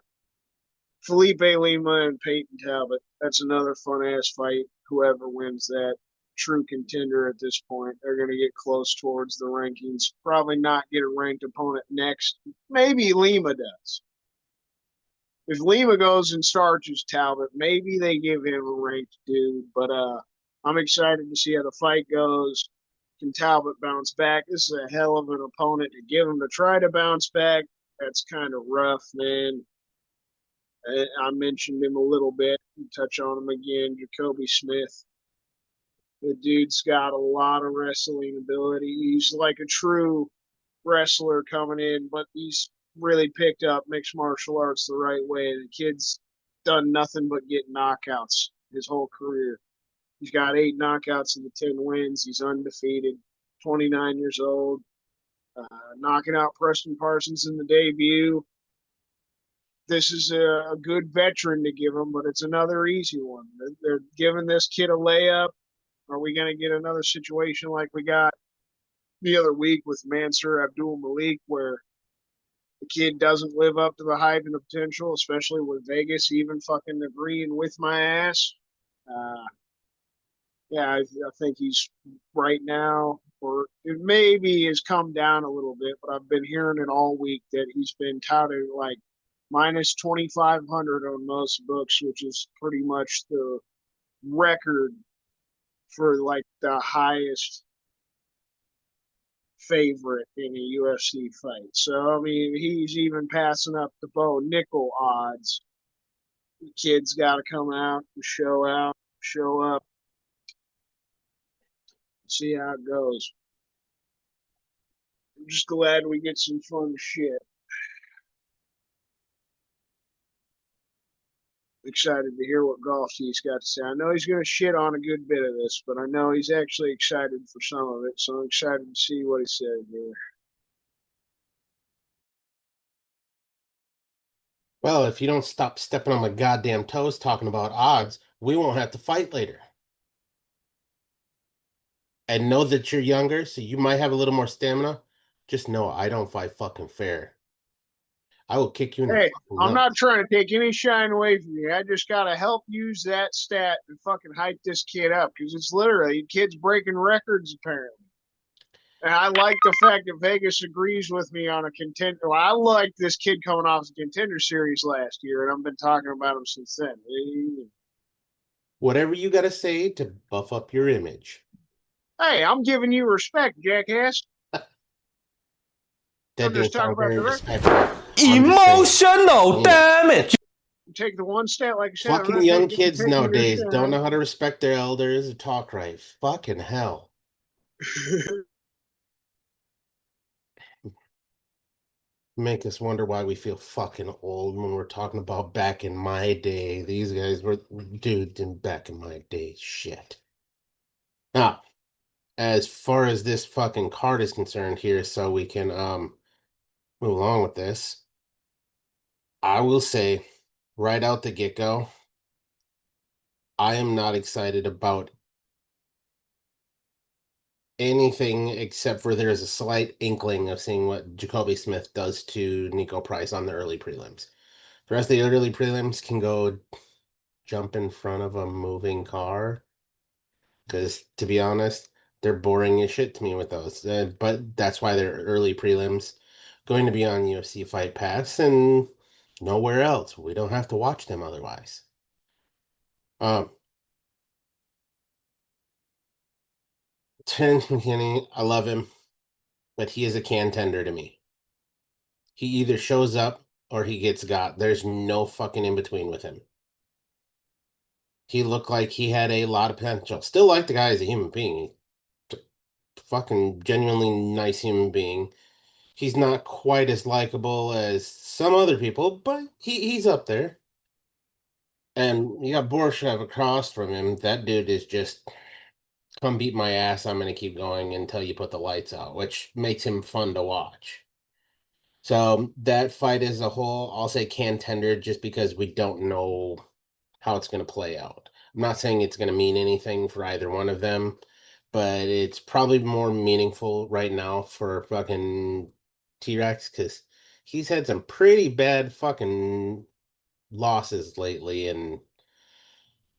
Felipe Lima and Peyton Talbot, that's another fun-ass fight. Whoever wins that, true contender at this point. They're going to get close towards the rankings. Probably not get a ranked opponent next. Maybe Lima does. If Lima goes and starches Talbot, maybe they give him a ranked dude. But I'm excited to see how the fight goes. Can Talbot bounce back? This is a hell of an opponent to give him to try to bounce back. That's kind of rough, man. I mentioned him a little bit. Touch on him again. Jacoby Smith. The dude's got a lot of wrestling ability. He's like a true wrestler coming in, but he's really picked up mixed martial arts the right way. The kid's done nothing but get knockouts his whole career. He's got 8 knockouts in the 10 wins. He's undefeated, 29 years old, knocking out Preston Parsons in the debut. This is a good veteran to give him, but it's another easy one. They're giving this kid a layup. Are we going to get another situation like we got the other week with Mansour Abdul Malik, where the kid doesn't live up to the hype and the potential, especially with Vegas even fucking agreeing with my ass? Yeah, I think he's right now, or it maybe has come down a little bit, but I've been hearing it all week that he's been touted like minus 2,500 on most books, which is pretty much the record for like the highest favorite in a UFC fight. So, I mean, he's even passing up the Bo Nickel odds. The kid's got to come out, show up, see how it goes. I'm just glad we get some fun shit. Excited to hear what Golf T's got to say. I know he's going to shit on a good bit of this, but I know he's actually excited for some of it, so I'm excited to see what he says here. Well, if you don't stop stepping on my goddamn toes talking about odds, we won't have to fight later. And know that you're younger, so you might have a little more stamina. Just know I don't fight fucking fair. I will kick you in the Hey, fucking I'm nuts. not trying to take any shine away from you. I just got to help use that stat and fucking hype this kid up, because it's literally, kid's breaking records apparently. And I like the fact that Vegas agrees with me on a contender. Well, I like this kid coming off the contender series last year, and I've been talking about him since then. Whatever you got to say to buff up your image. Hey, I'm giving you respect, jackass. That I'm didn't just talking sound about very the record. respectful. I'm just saying. Emotional damage. Take the one stat, like I said. Fucking young kids nowadays don't know how to respect their elders or talk right. Fucking hell. Make us wonder why we feel fucking old when we're talking about back in my day. These guys were dudes in back in my day. Shit. Now, as far as this fucking card is concerned here, so we can move along with this, I will say right out the get-go, I am not excited about anything except for there's a slight inkling of seeing what Jacoby Smith does to Nico Price on the early prelims. The rest of the early prelims can go jump in front of a moving car. Because to be honest, they're boring as shit to me with those. But that's why they're early prelims going to be on UFC Fight Pass and nowhere else. We don't have to watch them otherwise. Um, Terrence McKinney, I love him, but he is a can tender to me. He either shows up or he gets got. There's no fucking in between with him. He looked like he had a lot of potential. Still like the guy as a human being. Fucking genuinely nice human being. He's not quite as likable as some other people, but he's up there. And you got Borshev across from him. That dude is just come beat my ass. I'm gonna keep going until you put the lights out, which makes him fun to watch. So that fight as a whole, I'll say contender just because we don't know how it's gonna play out. I'm not saying it's gonna mean anything for either one of them, but it's probably more meaningful right now for fucking T-Rex because he's had some pretty bad fucking losses lately, and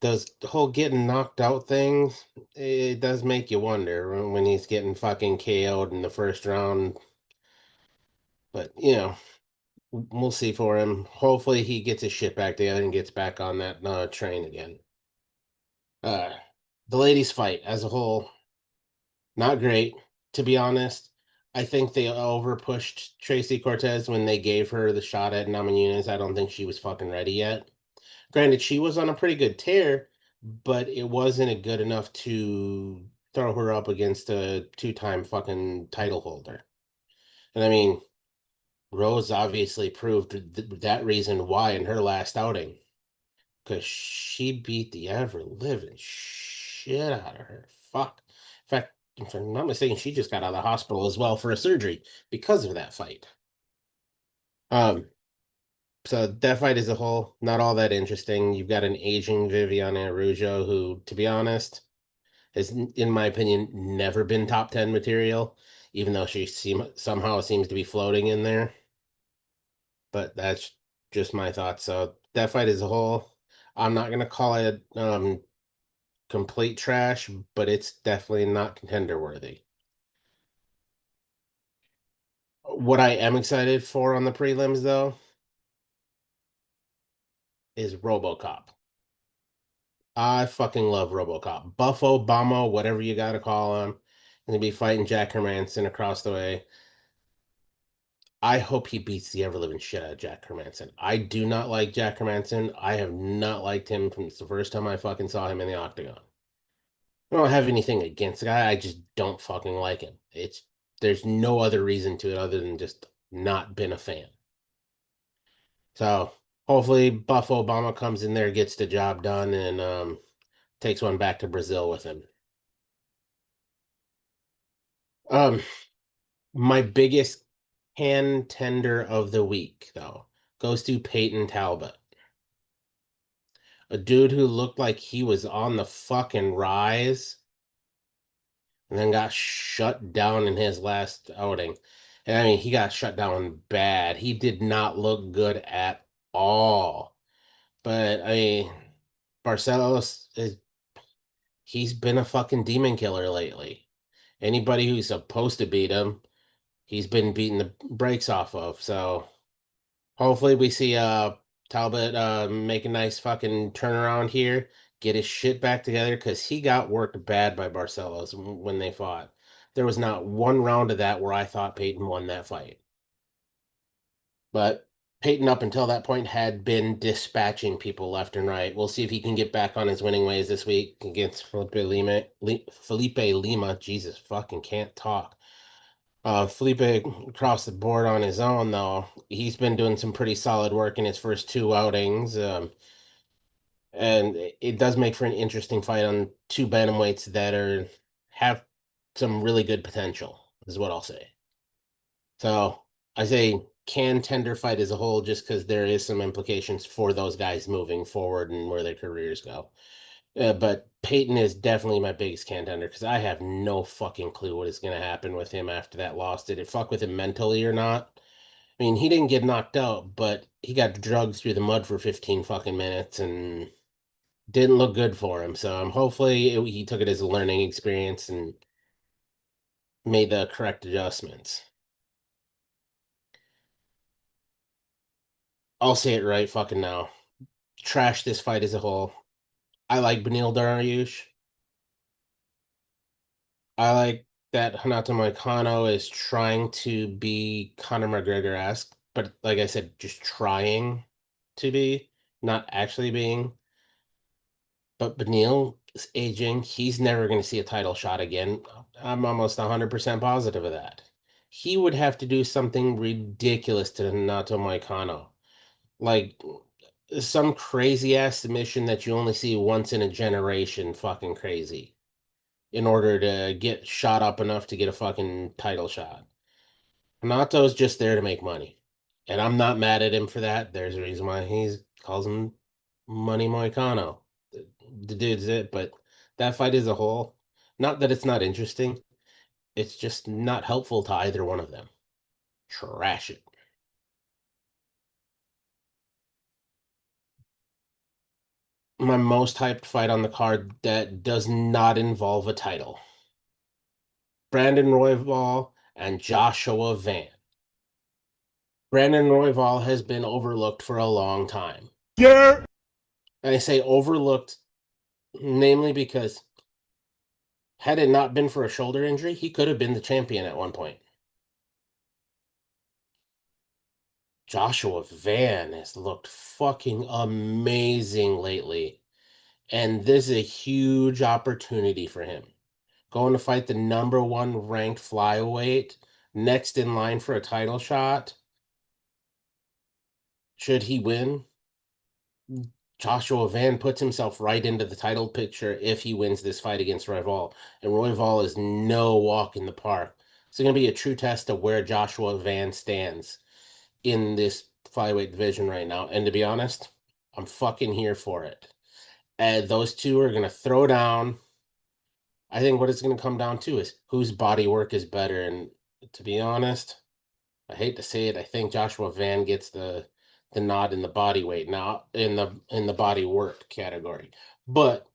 those whole getting knocked out things, it does make you wonder when he's getting fucking KO'd in the first round. But we'll see for him. Hopefully he gets his shit back together and gets back on that train again. The ladies fight as a whole, not great, to be honest. I think they over pushed Tracy Cortez when they gave her the shot at Namajunas. I don't think she was fucking ready yet. Granted, she was on a pretty good tear, but it wasn't good enough to throw her up against a two-time fucking title holder. And I mean, Rose obviously proved that reason why in her last outing. Because she beat the ever living shit out of her. Fuck. In fact, if I'm not mistaken, she just got out of the hospital as well for a surgery because of that fight. Um, so that fight as a whole, not all that interesting. You've got an aging Viviane Araujo who, to be honest, has, in my opinion, never been top 10 material, even though she somehow seems to be floating in there. But that's just my thoughts. So that fight as a whole, I'm not gonna call it complete trash, but it's definitely not contender worthy. What I am excited for on the prelims, though, is RoboCop. I fucking love RoboCop. Buff Obama, whatever you gotta call him, gonna be fighting Jack Hermanson across the way. I hope he beats the ever living shit out of Jack Hermanson. I do not like Jack Hermanson. I have not liked him from the first time I fucking saw him in the octagon. I don't have anything against the guy. I just don't fucking like him. There's no other reason to it other than just not been a fan. So hopefully Buff Obama comes in there, gets the job done, and takes one back to Brazil with him. Um, my biggest hand tender of the week, though, goes to Peyton Talbot. A dude who looked like he was on the fucking rise and then got shut down in his last outing. And I mean, he got shut down bad. He did not look good at all. But I mean, Barcelos he's been a fucking demon killer lately. Anybody who's supposed to beat him, he's been beating the brakes off of. So hopefully we see Talbot make a nice fucking turnaround here, get his shit back together because he got worked bad by Barcelos when they fought. There was not one round of that where I thought Peyton won that fight. But Peyton, up until that point, had been dispatching people left and right. We'll see if he can get back on his winning ways this week against Felipe Lima. Felipe Lima, Jesus, fucking can't talk. Felipe across the board on his own, though. He's been doing some pretty solid work in his first two outings. And it does make for an interesting fight on two bantamweights that are have some really good potential, is what I'll say. So I say tender fight as a whole, just because there is some implications for those guys moving forward and where their careers go. But Peyton is definitely my biggest contender because I have no fucking clue what is going to happen with him after that loss. Did it fuck with him mentally or not? I mean, he didn't get knocked out, but he got drugged through the mud for 15 fucking minutes and didn't look good for him. So hopefully he took it as a learning experience and made the correct adjustments. I'll say it right fucking now. Trash this fight as a whole. I like Benil Dariush. I like that Hanato Moicano is trying to be Conor McGregor-esque, but like I said, just trying to be, not actually being. But Benil is aging. He's never going to see a title shot again. I'm almost 100% positive of that. He would have to do something ridiculous to Hanato Moicano. Like some crazy ass submission that you only see once in a generation, fucking crazy, in order to get shot up enough to get a fucking title shot. Hanato's just there to make money. And I'm not mad at him for that. There's a reason why he calls him Money Moicano. The dude's it, but that fight as a whole, not that it's not interesting, it's just not helpful to either one of them. Trash it. My most hyped fight on the card that does not involve a title. Brandon Royval and Joshua Van. Brandon Royval has been overlooked for a long time. Yeah. And I say overlooked, namely because had it not been for a shoulder injury, he could have been the champion at one point. Joshua Van has looked fucking amazing lately. And this is a huge opportunity for him. Going to fight the #1 ranked flyweight, next in line for a title shot. Should he win, Joshua Van puts himself right into the title picture if he wins this fight against Royval. And Royval is no walk in the park. It's going to be a true test of where Joshua Van stands in this flyweight division right now. And to be honest, I'm fucking here for it. And those two are going to throw down. I think what it's going to come down to is whose body work is better. And to be honest, I hate to say it, I think Joshua Van gets the nod in the body weight now in the body work category. But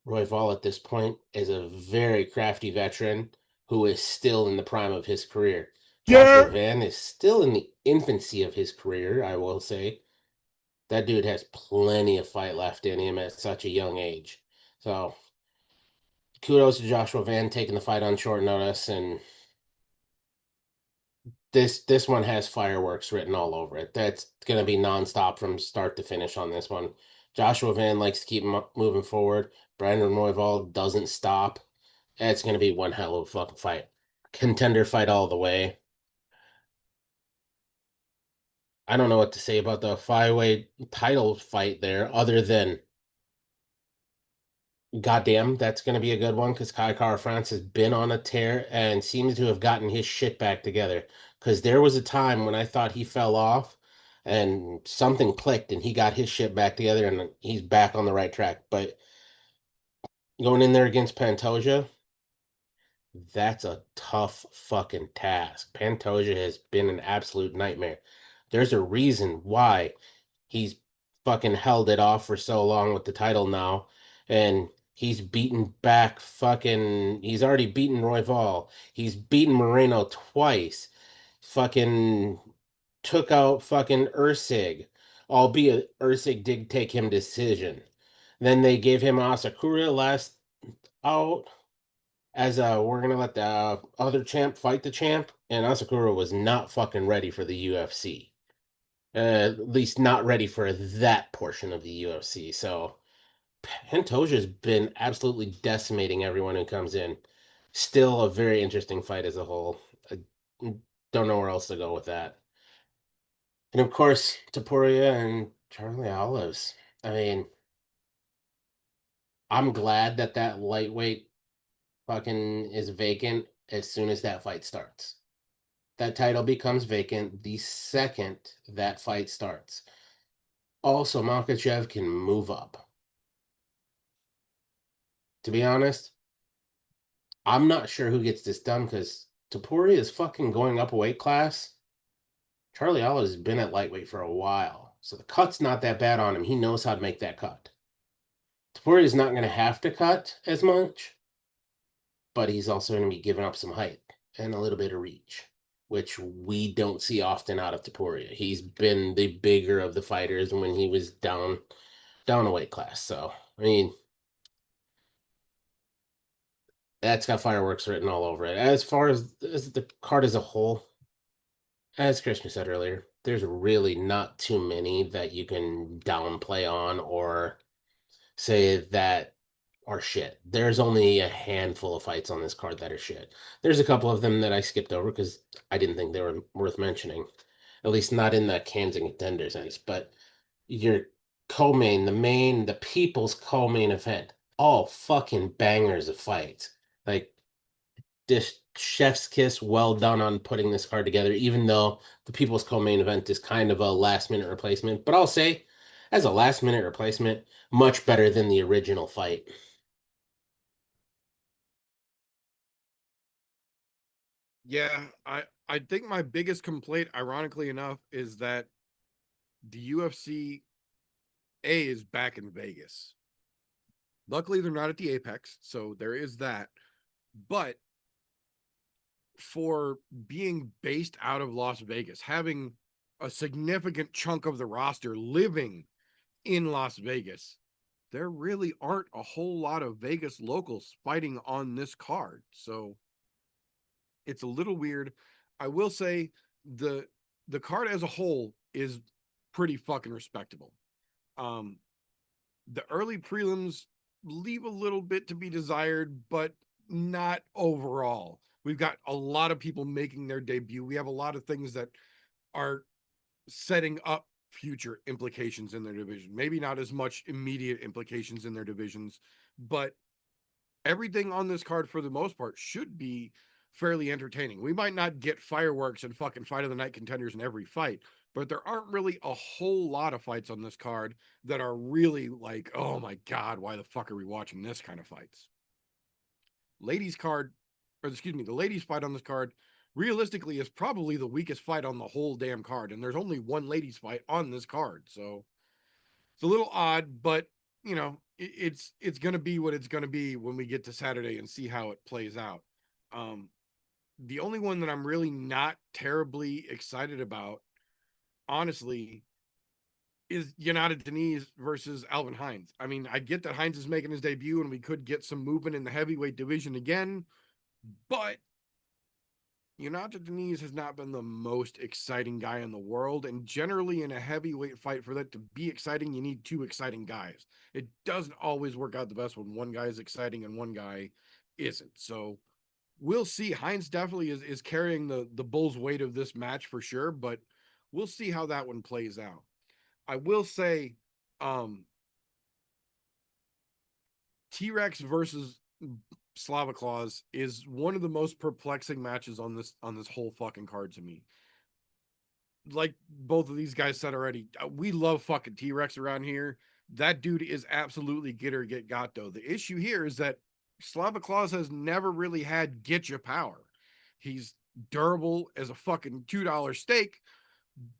Royval at this point is a very crafty veteran who is still in the prime of his career. Joshua Van is still in the infancy of his career, I will say. That dude has plenty of fight left in him at such a young age. So kudos to Joshua Van taking the fight on short notice, and this one has fireworks written all over it. That's going to be nonstop from start to finish on this one. Joshua Van likes to keep moving forward. Brandon Royval doesn't stop. It's going to be one hell of a fucking fight. Contender fight all the way. I don't know what to say about the flyweight title fight there other than goddamn, that's going to be a good one because Kai Kara France has been on a tear and seems to have gotten his shit back together. Because there was a time when I thought he fell off and something clicked and he got his shit back together and he's back on the right track. But going in there against Pantoja, that's a tough fucking task. Pantoja has been an absolute nightmare. There's a reason why he's fucking held it off for so long with the title now. And he's beaten back fucking. He's already beaten Royval. He's beaten Moreno twice. Fucking took out fucking Ursig. Albeit Ursig did take him decision. Then they gave him Asakura last out as we're gonna let the other champ fight the champ, and Asakura was not fucking ready for the UFC. At least not ready for that portion of the UFC. So Pantoja's been absolutely decimating everyone who comes in. Still a very interesting fight as a whole. I don't know where else to go with that. And of course, Taporia and Charlie Olives. I mean, I'm glad that that lightweight fucking is vacant as soon as that fight starts. That title becomes vacant the second that fight starts. Also, Makachev can move up. To be honest, I'm not sure who gets this done because Topuria is fucking going up a weight class. Charlie Allen has been at lightweight for a while, so the cut's not that bad on him. He knows how to make that cut. Topuria is not going to have to cut as much, but he's also going to be giving up some height and a little bit of reach, which we don't see often out of Topuria. He's been the bigger of the fighters when he was down a weight class. So, I mean, that's got fireworks written all over it. As far as the card as a whole, as Christian said earlier, there's really not too many that you can downplay on or say that are shit. There's only a handful of fights on this card that are shit. There's a couple of them that I skipped over because I didn't think they were worth mentioning, at least not in the cans and contender sense. But your co-main, the people's co-main event, all fucking bangers of fights. Like, this chef's kiss, well done on putting this card together, even though the people's co-main event is kind of a last minute replacement. But I'll say, as a last minute replacement, much better than the original fight. Yeah, I think my biggest complaint, ironically enough, is that the UFC A is back in Vegas. Luckily, they're not at the Apex, so there is that. But for being based out of Las Vegas, having a significant chunk of the roster living in Las Vegas, there really aren't a whole lot of Vegas locals fighting on this card. So it's a little weird. I will say the card as a whole is pretty fucking respectable. Um the early prelims leave a little bit to be desired, but not overall. We've got a lot of people making their debut. We have a lot of things that are setting up future implications in their division. Maybe not as much immediate implications in their divisions, but everything on this card for the most part should be fairly entertaining. We might not get fireworks and fucking fight of the night contenders in every fight, but there aren't really a whole lot of fights on this card that are really like, oh my God, why the fuck are we watching this kind of fights? Ladies card, or excuse me, the ladies fight on this card realistically is probably the weakest fight on the whole damn card. And there's only one ladies fight on this card. So it's a little odd, but you know, it's gonna be what it's gonna be when we get to Saturday and see how it plays out. Um, the only one that I'm really not terribly excited about, honestly, is United Denise versus Alvin Hines. I mean, I get that Hines is making his debut and we could get some movement in the heavyweight division again, but United Denise has not been the most exciting guy in the world. And generally, in a heavyweight fight, for that to be exciting, you need two exciting guys. It doesn't always work out the best when one guy is exciting and one guy isn't. So we'll see. Hines definitely is carrying the bull's weight of this match for sure, but we'll see how that one plays out. I will say, T-Rex versus Slava Claus is one of the most perplexing matches on this whole fucking card to me. Like both of these guys said already, we love fucking T-Rex around here. That dude is absolutely get or get got though. The issue here is that Slava Claus has never really had get you power. He's durable as a fucking $2 steak,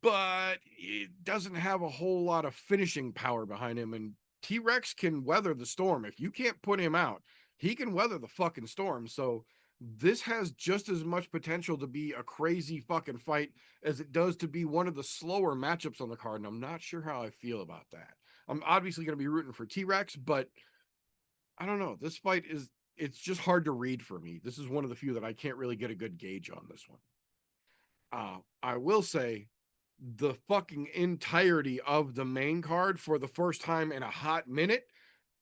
but it doesn't have a whole lot of finishing power behind him. And T-Rex can weather the storm. If you can't put him out, he can weather the fucking storm. So this has just as much potential to be a crazy fucking fight as it does to be one of the slower matchups on the card. And I'm not sure how I feel about that. I'm obviously going to be rooting for T-Rex, but I don't know. This fight it's just hard to read for me. This is one of the few that I can't really get a good gauge on this one. I will say the fucking entirety of the main card for the first time in a hot minute,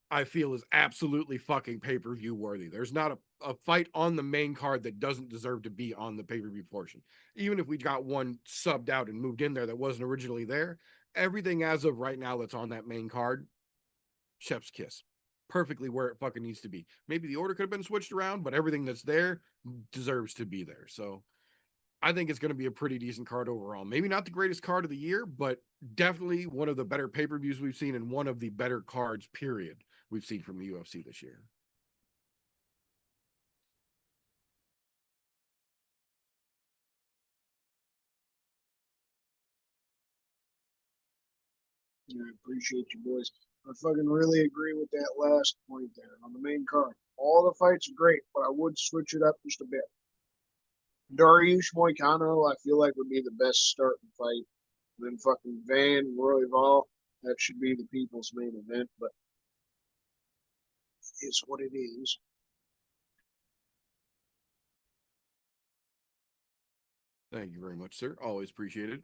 I feel is absolutely fucking pay-per-view worthy. There's not a fight on the main card that doesn't deserve to be on the pay-per-view portion. Even if we got one subbed out and moved in there that wasn't originally there, everything as of right now that's on that main card, chef's kiss. perfectly where it fucking needs to be. Maybe the order could have been switched around, but everything that's there deserves to be there. So I think it's going to be a pretty decent card overall. Maybe not the greatest card of the year, but definitely one of the better pay-per-views we've seen and one of the better cards, period, we've seen from the UFC this year. Yeah, I appreciate you boys. I fucking really agree with that last point there on the main card. All the fights are great, but I would switch it up just a bit. Dariush Moicano, I feel like would be the best starting fight. And then fucking Van Royval, that should be the people's main event, but it's what it is. Thank you very much, sir. Always appreciated.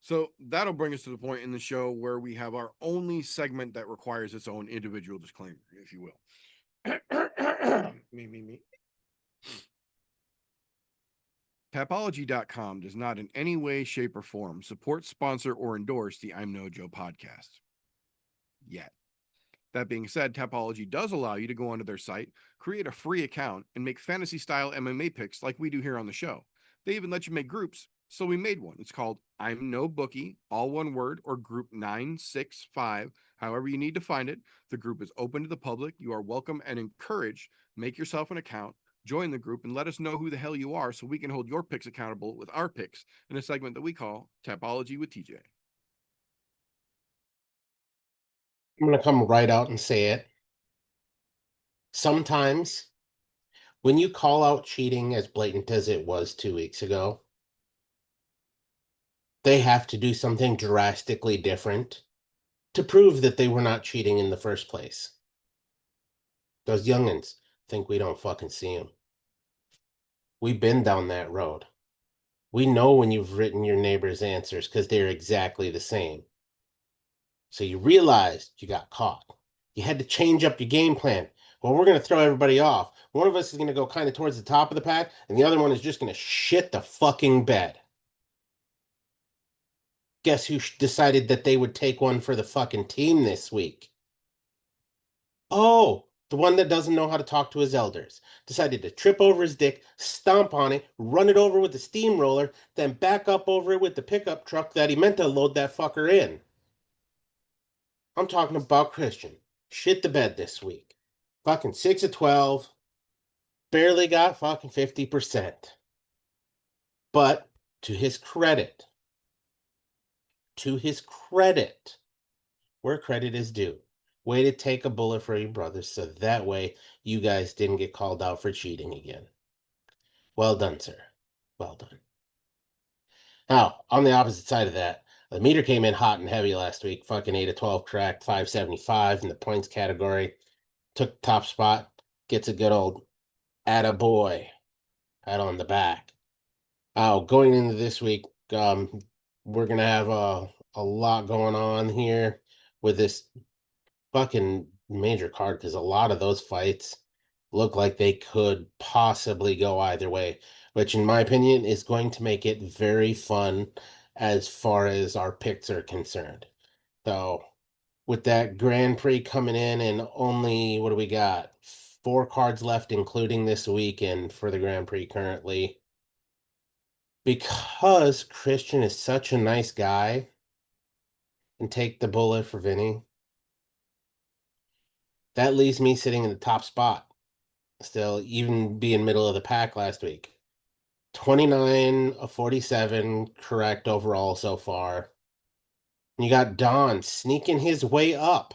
So that'll bring us to the point in the show where we have our only segment that requires its own individual disclaimer, if you will. me. Tapology.com does not in any way, shape, or form support, sponsor, or endorse the I'm No Joe podcast. Yet. That being said, Tapology does allow you to go onto their site, create a free account, and make fantasy-style MMA picks like we do here on the show. They even let you make groups, so we made one. It's called I'm No Bookie, all one word, or Group 965. However you need to find it. The group is open to the public. You are welcome and encouraged. Make yourself an account, join the group, and let us know who the hell you are so we can hold your picks accountable with our picks in a segment that we call Tapology with TJ. I'm going to come right out and say it. Sometimes when you call out cheating as blatant as it was 2 weeks ago, they have to do something drastically different to prove that they were not cheating in the first place. Those youngins think we don't fucking see them. We've been down that road. We know when you've written your neighbor's answers because they're exactly the same. So you realized you got caught. You had to change up your game plan. Well, we're going to throw everybody off. One of us is going to go kind of towards the top of the pack, and the other one is just going to shit the fucking bed. Guess who decided that they would take one for the fucking team this week? Oh, the one that doesn't know how to talk to his elders. Decided to trip over his dick, stomp on it, run it over with the steamroller, then back up over it with the pickup truck that he meant to load that fucker in. I'm talking about Christian. Shit the bed this week. Fucking 6 of 12. Barely got fucking 50%. But to his credit, where credit is due, way to take a bullet for your brother so that way you guys didn't get called out for cheating again. Well done, sir. Well done. Now, on the opposite side of that, the meter came in hot and heavy last week. Fucking 8 of 12 cracked, 575 in the points category. Took top spot. Gets a good old attaboy. Pat on the back. Going into this week, we're going to have a lot going on here with this fucking major card because a lot of those fights look like they could possibly go either way, which in my opinion is going to make it very fun as far as our picks are concerned. So with that Grand Prix coming in and only, what do we got? 4 cards left, including this weekend for the Grand Prix currently. Because Christian is such a nice guy and take the bullet for Vinny, that leaves me sitting in the top spot. Still, even being middle of the pack last week. 29 of 47 correct overall so far. And you got Don sneaking his way up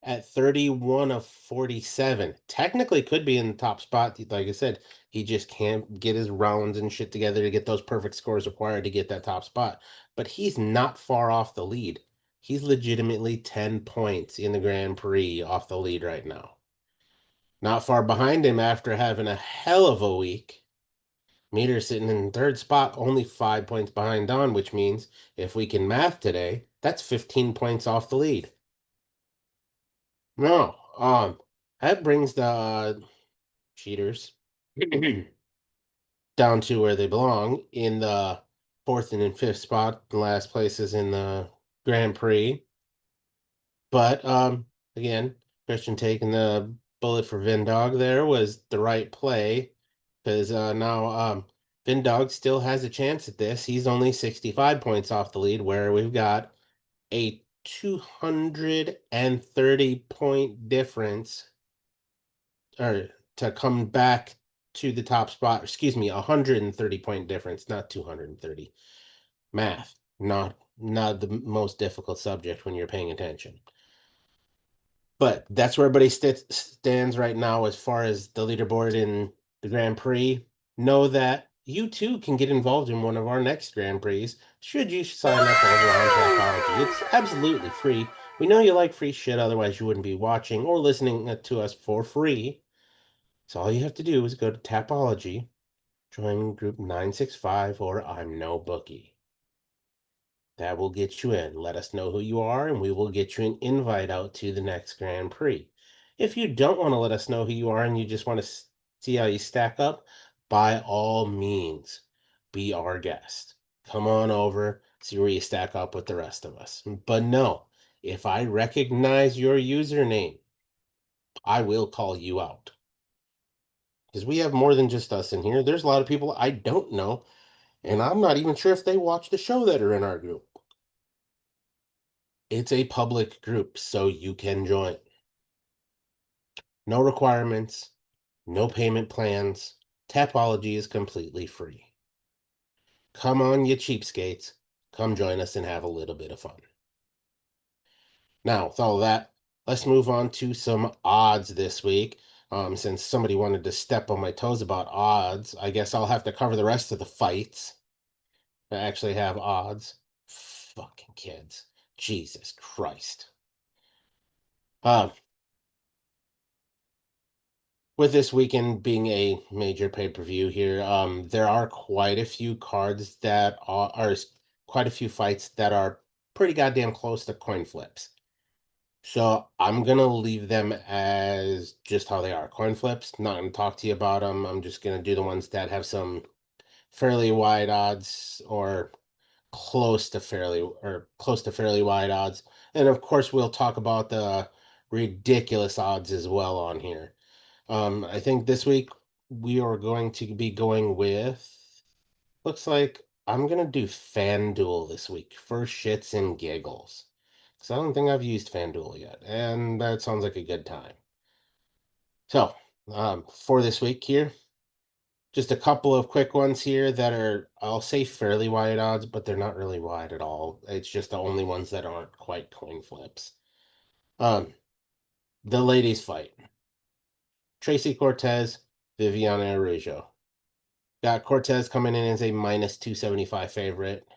at 31 of 47. Technically could be in the top spot. Like I said, he just can't get his rounds and shit together to get those perfect scores required to get that top spot. But he's not far off the lead. He's legitimately 10 points in the Grand Prix off the lead right now. Not far behind him after having a hell of a week. Meter sitting in third spot, only 5 points behind Don, which means if we can math today, that's 15 points off the lead. No, that brings the cheaters down to where they belong in the 4th and 5th spot. The last places in the Grand Prix. But again, Christian taking the bullet for Vindog there was the right play, because now Vindog still has a chance at this. He's only 65 points off the lead, where we've got a 230-point difference, or to come back to the top spot. Excuse me, 130-point difference, not 230. Math, not the most difficult subject when you're paying attention. But that's where everybody stands right now as far as the leaderboard in the Grand Prix. Know that you too can get involved in one of our next Grand Prix should you sign up over on Tapology. It's absolutely free. We know you like free shit, otherwise you wouldn't be watching or listening to us for free. So all you have to do is go to Tapology, join group 965, or I'm no bookie. That will get you in. Let us know who you are, and we will get you an invite out to the next Grand Prix. If you don't want to let us know who you are and you just want to see how you stack up, by all means, be our guest. Come on over, see where you stack up with the rest of us. But no, if I recognize your username, I will call you out. Because we have more than just us in here. There's a lot of people I don't know, and I'm not even sure if they watch the show that are in our group. It's a public group, so you can join. No requirements, no payment plans. Tapology is completely free. Come on, you cheapskates. Come join us and have a little bit of fun. Now, with all that, let's move on to some odds this week. Since somebody wanted to step on my toes about odds, I guess I'll have to cover the rest of the fights that actually have odds. Fucking kids. Jesus Christ. With this weekend being a major pay-per-view here, there are quite a few cards that are quite a few fights that are pretty goddamn close to coin flips. So I'm gonna leave them as just how they are, coin flips. Not gonna talk to you about them. I'm just gonna do the ones that have some fairly wide odds, or close to fairly wide odds. And of course, we'll talk about the ridiculous odds as well on here. I think this week we are going to be going with, looks like I'm gonna do FanDuel this week for shits and giggles. Because I don't think I've used FanDuel yet, and that sounds like a good time. So, for this week here, just a couple of quick ones here that are, I'll say, fairly wide odds, but they're not really wide at all. It's just the only ones that aren't quite coin flips. The ladies fight. Tracy Cortez, Viviana Araújo. Got Cortez coming in as a minus 275 favorite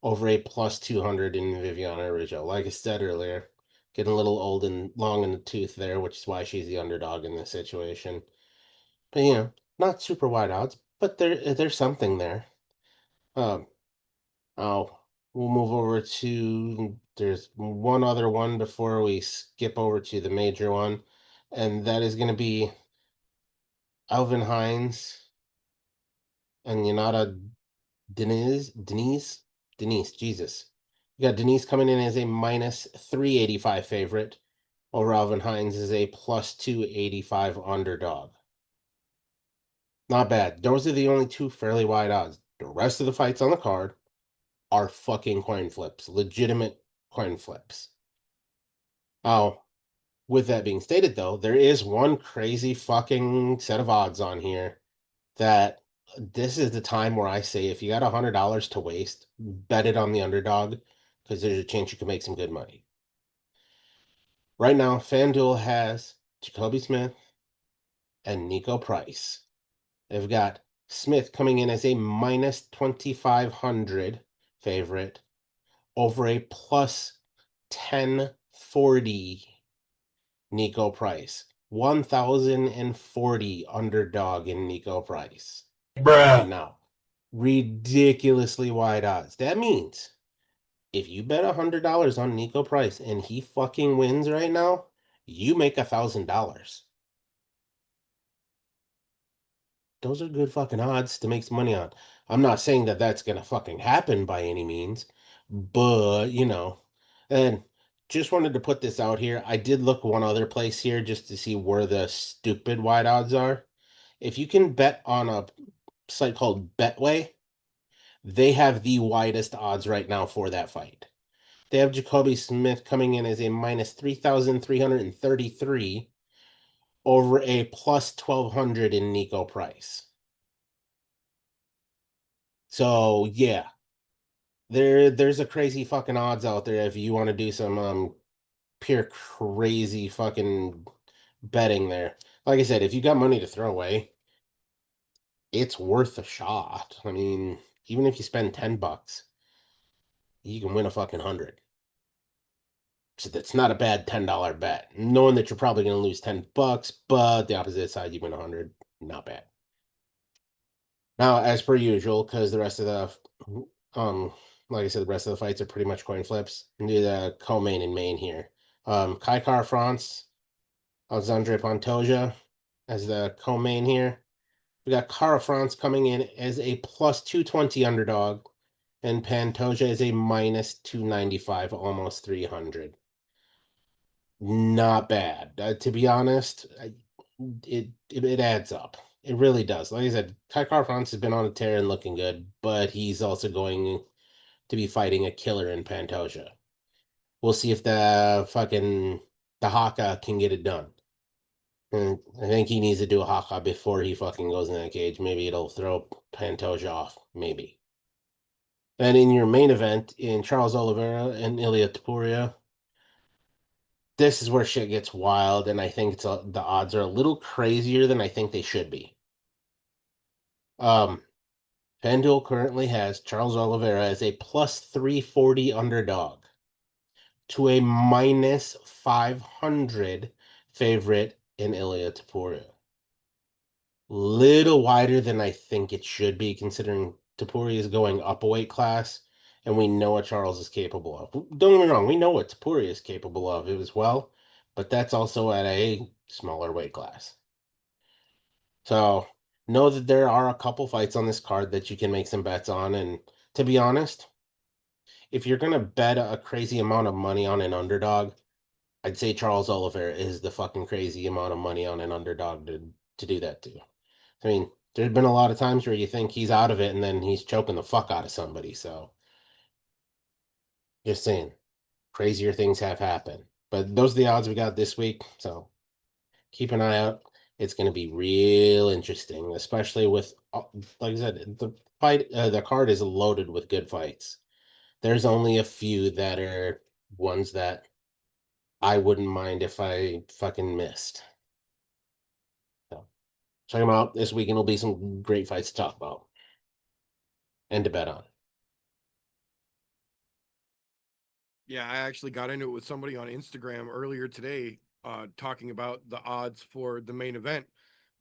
over a plus 200 in Viviana Araújo. Like I said earlier, getting a little old and long in the tooth there, which is why she's the underdog in this situation. But, you know, not super wide odds, but there's something there. Oh, we'll move over to, there's one other one before we skip over to the major one, and that is going to be Alvin Hines and Yanada Denise, Jesus. You got Denise coming in as a minus 385 favorite, while Alvin Hines is a plus 285 underdog. Not bad. Those are the only two fairly wide odds. The rest of the fights on the card are fucking coin flips, legitimate coin flips. Oh, with that being stated, though, there is one crazy fucking set of odds on here that this is the time where I say, if you got $100 to waste, bet it on the underdog, because there's a chance you can make some good money. Right now, FanDuel has Jacoby Smith and Nico Price. They've got Smith coming in as a minus 2,500 favorite over a plus 1040 Nico Price. 1,040 underdog in Nico Price. Right now. Ridiculously wide odds. That means if you bet $100 on Nico Price and he fucking wins right now, you make $1,000. Those are good fucking odds to make some money on. I'm not saying that that's gonna fucking happen by any means, but you know, and just wanted to put this out here. I did look one other place here just to see where the stupid wide odds are. If you can bet on a site called Betway, they have the widest odds right now for that fight. They have Jacoby Smith coming in as a minus 3,333 over a plus 1,200 in Nico Price. So yeah, there's a crazy fucking odds out there if you want to do some pure crazy fucking betting there. Like I said, if you got money to throw away, it's worth a shot. I mean, even if you spend $10, you can win a fucking 100. So that's not a bad $10 bet. Knowing that you're probably going to lose $10, but the opposite side, you win 100. Not bad. Now, as per usual, because the rest of the like I said, the rest of the fights are pretty much coin flips. We do the co-main and main here. Kai Kara France, Alexandre Pantoja as the co-main here. We got Kara France coming in as a plus 220 underdog, and Pantoja is a minus 295, almost 300. Not bad. To be honest, it adds up. It really does. Like I said, Kai Kara France has been on a tear and looking good, but he's also going to be fighting a killer in Pantoja. We'll see if the Haka can get it done. And I think he needs to do a Haka before he fucking goes in that cage. Maybe it'll throw Pantoja off. Maybe. And in your main event, in Charles Oliveira and Ilia Topuria, this is where shit gets wild, and I think the odds are a little crazier than I think they should be. FanDuel currently has Charles Oliveira as a plus 340 underdog to a minus 500 favorite in Ilia Topuria. Little wider than I think it should be, considering Topuria is going up a weight class, and we know what Charles is capable of. Don't get me wrong, we know what Topuria is capable of as well, but that's also at a smaller weight class. So know that there are a couple fights on this card that you can make some bets on, and to be honest, if you're gonna bet a crazy amount of money on an underdog, I'd say Charles Oliver is the fucking crazy amount of money on an underdog to do that to. I mean, there's been a lot of times where you think he's out of it and then he's choking the fuck out of somebody. So just saying, crazier things have happened. But those are the odds we got this week. So keep an eye out. It's going to be real interesting, especially with, like I said, the card is loaded with good fights. There's only a few that are ones that I wouldn't mind if I fucking missed. So check them out. This weekend will be some great fights to talk about and to bet on. Yeah, I actually got into it with somebody on Instagram earlier today, talking about the odds for the main event.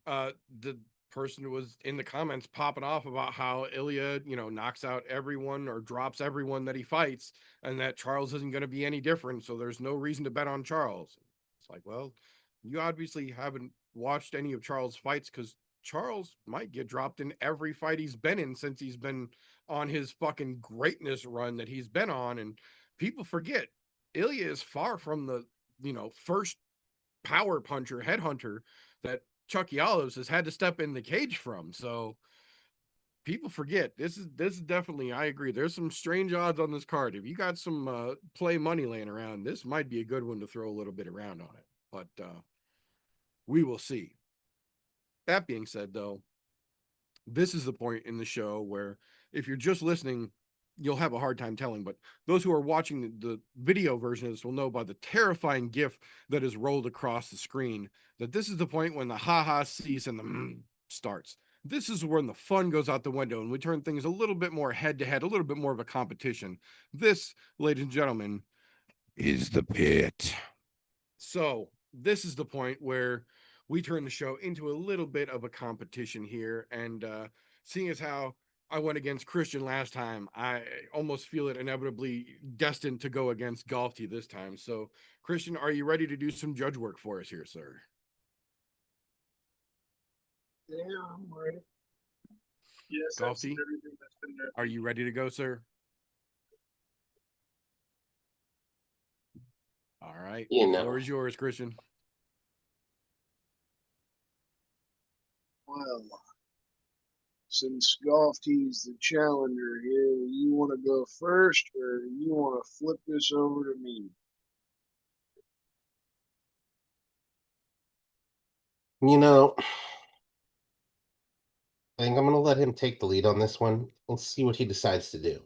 The person was in the comments popping off about how Ilya, knocks out everyone or drops everyone that he fights, and that Charles isn't going to be any different. So there's no reason to bet on Charles. It's like, well, you obviously haven't watched any of Charles' fights, because Charles might get dropped in every fight he's been in since he's been on his fucking greatness run that he's been on. And people forget Ilya is far from the, first power puncher, headhunter that Chucky Olives has had to step in the cage from. So people forget this is definitely, I agree. There's some strange odds on this card. If you got some play money laying around, this might be a good one to throw a little bit around on it. But we will see. That being said, though, this is the point in the show where if you're just listening, you'll have a hard time telling, but those who are watching the video version of this will know by the terrifying gif that is rolled across the screen that this is the point when the ha-ha cease and the starts. This is when the fun goes out the window and we turn things a little bit more head-to-head, a little bit more of a competition. This, ladies and gentlemen, is the pit. So this is the point where we turn the show into a little bit of a competition here. And seeing as how I went against Christian last time, I almost feel it inevitably destined to go against Golfty this time. So, Christian, are you ready to do some judge work for us here, sir? Yeah, I'm ready. Yes, Golfty, I've seen everything that's been there. are you ready to go, sir? All right. You The know. floor is yours, Christian. Well, since Golf Tee's the challenger here, you want to go first, or you want to flip this over to me? You know, I think I'm going to let him take the lead on this one. Let's see what he decides to do.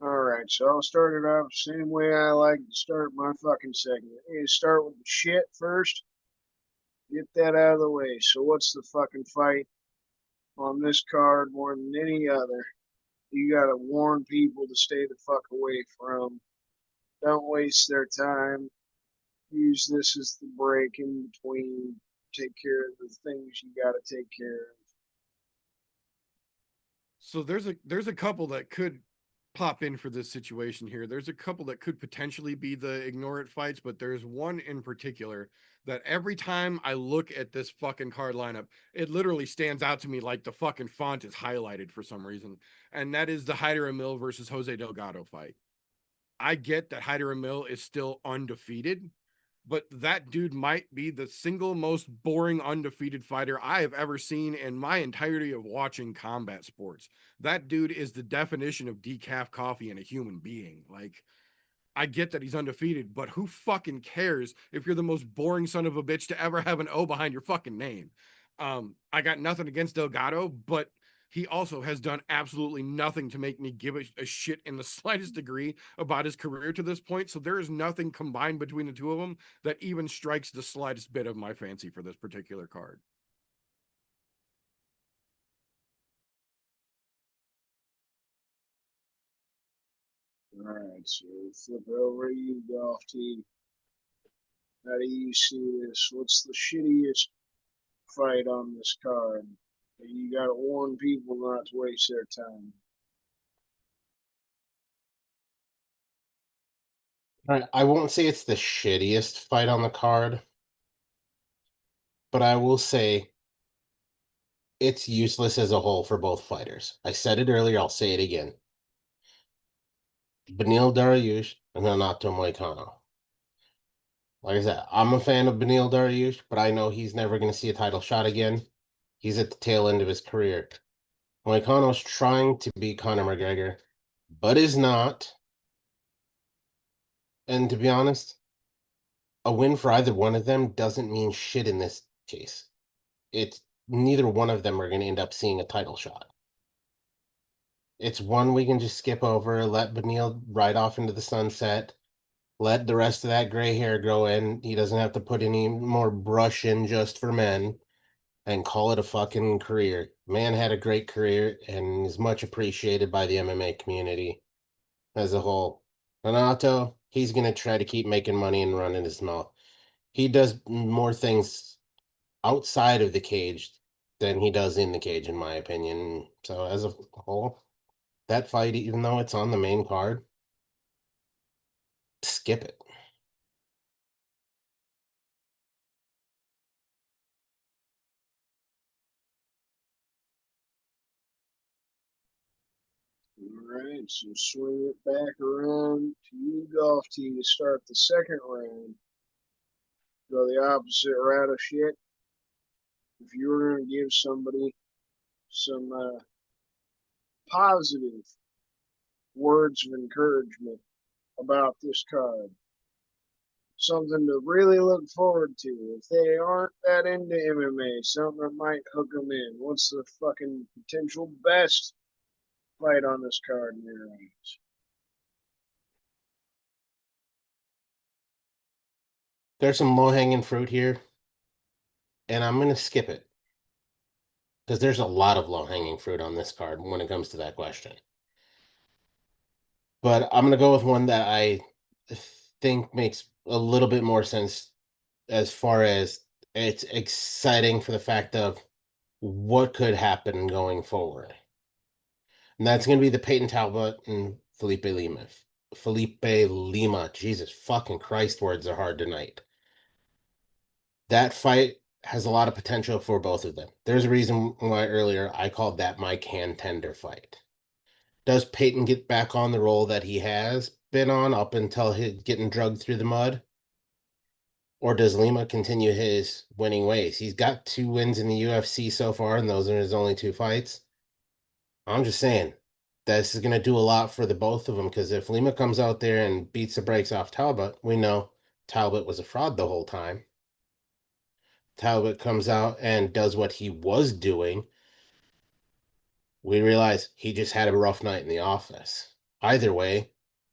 All right, so I'll start it off the same way I like to start my fucking segment. You start with the shit first. Get that out of the way. So what's the fucking fight on this card more than any other? You gotta warn people to stay the fuck away from. Don't waste their time. Use this as the break in between. Take care of the things you gotta take care of. So there's a couple that could pop in for this situation here. There's a couple that could potentially be the ignore it fights, but there's one in particular that every time I look at this fucking card lineup, it literally stands out to me like the fucking font is highlighted for some reason. And that is the Hyder Emil versus Jose Delgado fight. I get that Hyder Emil is still undefeated, but that dude might be the single most boring undefeated fighter I have ever seen in my entirety of watching combat sports. That dude is the definition of decaf coffee in a human being. Like, I get that he's undefeated, but who fucking cares if you're the most boring son of a bitch to ever have an O behind your fucking name? I got nothing against Delgado, but he also has done absolutely nothing to make me give a shit in the slightest degree about his career to this point. So there is nothing combined between the two of them that even strikes the slightest bit of my fancy for this particular card. All right, so flip it over to you, Golf Tee. How do you see this? What's the shittiest fight on this card? You gotta warn people not to waste their time. I won't say it's the shittiest fight on the card, but I will say it's useless as a whole for both fighters. I said it earlier, I'll say it again. Beneil Dariush and Renato Moicano. Like I said, I'm a fan of Beneil Dariush, but I know he's never going to see a title shot again. He's at the tail end of his career. Moicano's trying to be Conor McGregor, but is not. And to be honest, a win for either one of them doesn't mean shit in this case. It's neither one of them are going to end up seeing a title shot. It's one we can just skip over, let Beneil ride off into the sunset, let the rest of that gray hair grow in. He doesn't have to put any more brush in just for men and call it a fucking career. Man had a great career and is much appreciated by the MMA community as a whole. Renato, he's going to try to keep making money and running his mouth. He does more things outside of the cage than he does in the cage, in my opinion. So as a whole, that fight, even though it's on the main card, skip it. All right, so swing it back around to you, Golf Tee, to start the second round. Go the opposite route of shit. If you were going to give somebody some positive words of encouragement about this card, something to really look forward to. If they aren't that into MMA, something that might hook them in. What's the fucking potential best fight on this card in your eyes? There's some low-hanging fruit here, and I'm going to skip it because there's a lot of low-hanging fruit on this card when it comes to that question. But I'm going to go with one that I think makes a little bit more sense as far as it's exciting for the fact of what could happen going forward. And that's going to be the Peyton Talbot and Felipe Lima. Felipe Lima. Jesus fucking Christ, words are hard tonight. That fight has a lot of potential for both of them. There's a reason why earlier I called that my can tender fight. Does Peyton get back on the roll that he has been on up until his getting drugged through the mud? Or does Lima continue his winning ways? He's got 2 wins in the UFC so far, and those are his only 2 fights. I'm just saying, this is going to do a lot for the both of them, because if Lima comes out there and beats the brakes off Talbot, we know Talbot was a fraud the whole time. Talbot comes out and does what he was doing, we realize he just had a rough night in the office. Either way,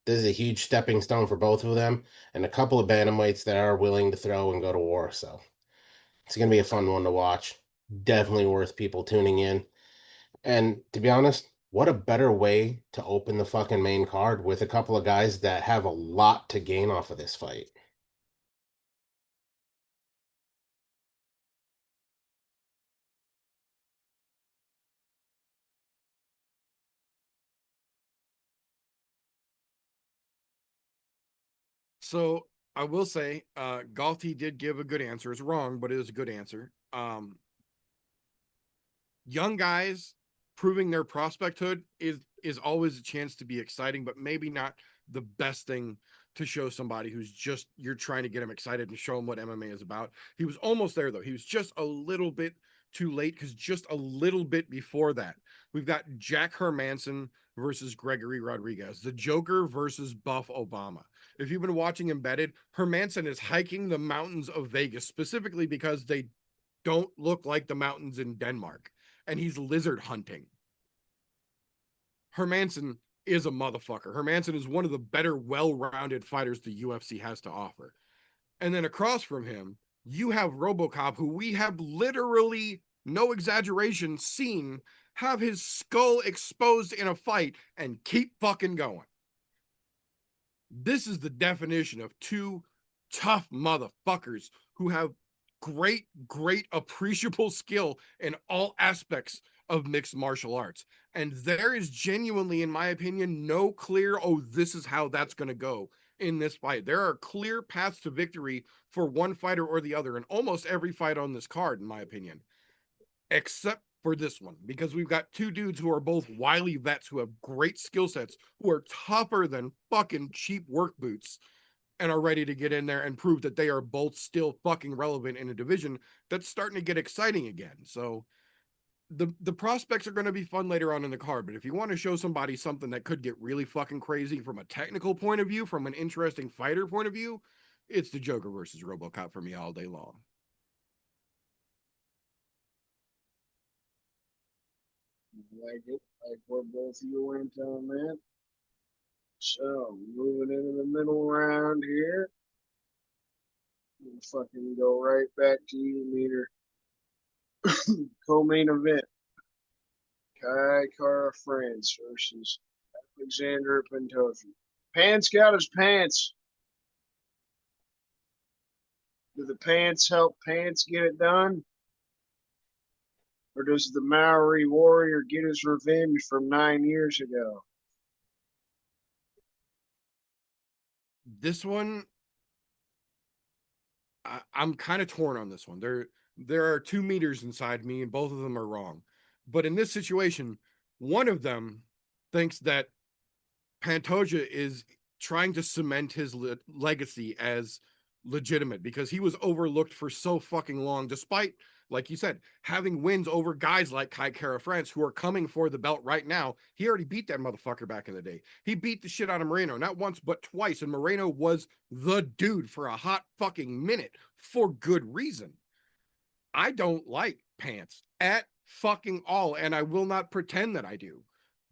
this is a huge stepping stone for both of them, and a couple of bantamweights that are willing to throw and go to war. So it's going to be a fun one to watch. Definitely worth people tuning in. And to be honest, what a better way to open the fucking main card with a couple of guys that have a lot to gain off of this fight. So I will say, Galti did give a good answer. It's wrong, but it is a good answer. Young guys proving their prospecthood is always a chance to be exciting, but maybe not the best thing to show somebody who's just, you're trying to get him excited and show him what MMA is about. He was almost there though. He was just a little bit too late, because just a little bit before that, we've got Jack Hermanson versus Gregory Rodriguez, the Joker versus Buff Obama. If you've been watching Embedded, Hermanson is hiking the mountains of Vegas specifically because they don't look like the mountains in Denmark, and he's lizard hunting. Hermanson is a motherfucker. Hermanson is one of the better, well-rounded fighters the UFC has to offer. And then across from him, you have RoboCop, who we have literally, no exaggeration, seen have his skull exposed in a fight and keep fucking going. This is the definition of 2 tough motherfuckers who have great, appreciable skill in all aspects of mixed martial arts. And there is genuinely, in my opinion, no clear, oh, this is how that's going to go in this fight. There are clear paths to victory for one fighter or the other in almost every fight on this card, in my opinion, except for this one, because we've got 2 dudes who are both wily vets who have great skill sets, who are tougher than fucking cheap work boots, and are ready to get in there and prove that they are both still fucking relevant in a division that's starting to get exciting again. So the prospects are going to be fun later on in the card, but if you want to show somebody something that could get really fucking crazy from a technical point of view, from an interesting fighter point of view, it's the Joker versus RoboCop for me all day long. Like it, like what both of you went on, man. So moving into the middle round here. We'll fucking go right back to you, Meter. Co-main event. Kai Kara France versus Alexander Pantoja. Pants got his pants. Do the pants help Pants get it done? Or does the Maori warrior get his revenge from 9 years ago? This one, I'm kind of torn on this one. There are 2 meters inside me, and both of them are wrong. But in this situation, one of them thinks that Pantoja is trying to cement his legacy as legitimate, because he was overlooked for so fucking long, despite, like you said, having wins over guys like Kai Kara France, who are coming for the belt right now. He already beat that motherfucker back in the day. He beat the shit out of Moreno, not once, but twice. And Moreno was the dude for a hot fucking minute, for good reason. I don't like Pants at fucking all, and I will not pretend that I do.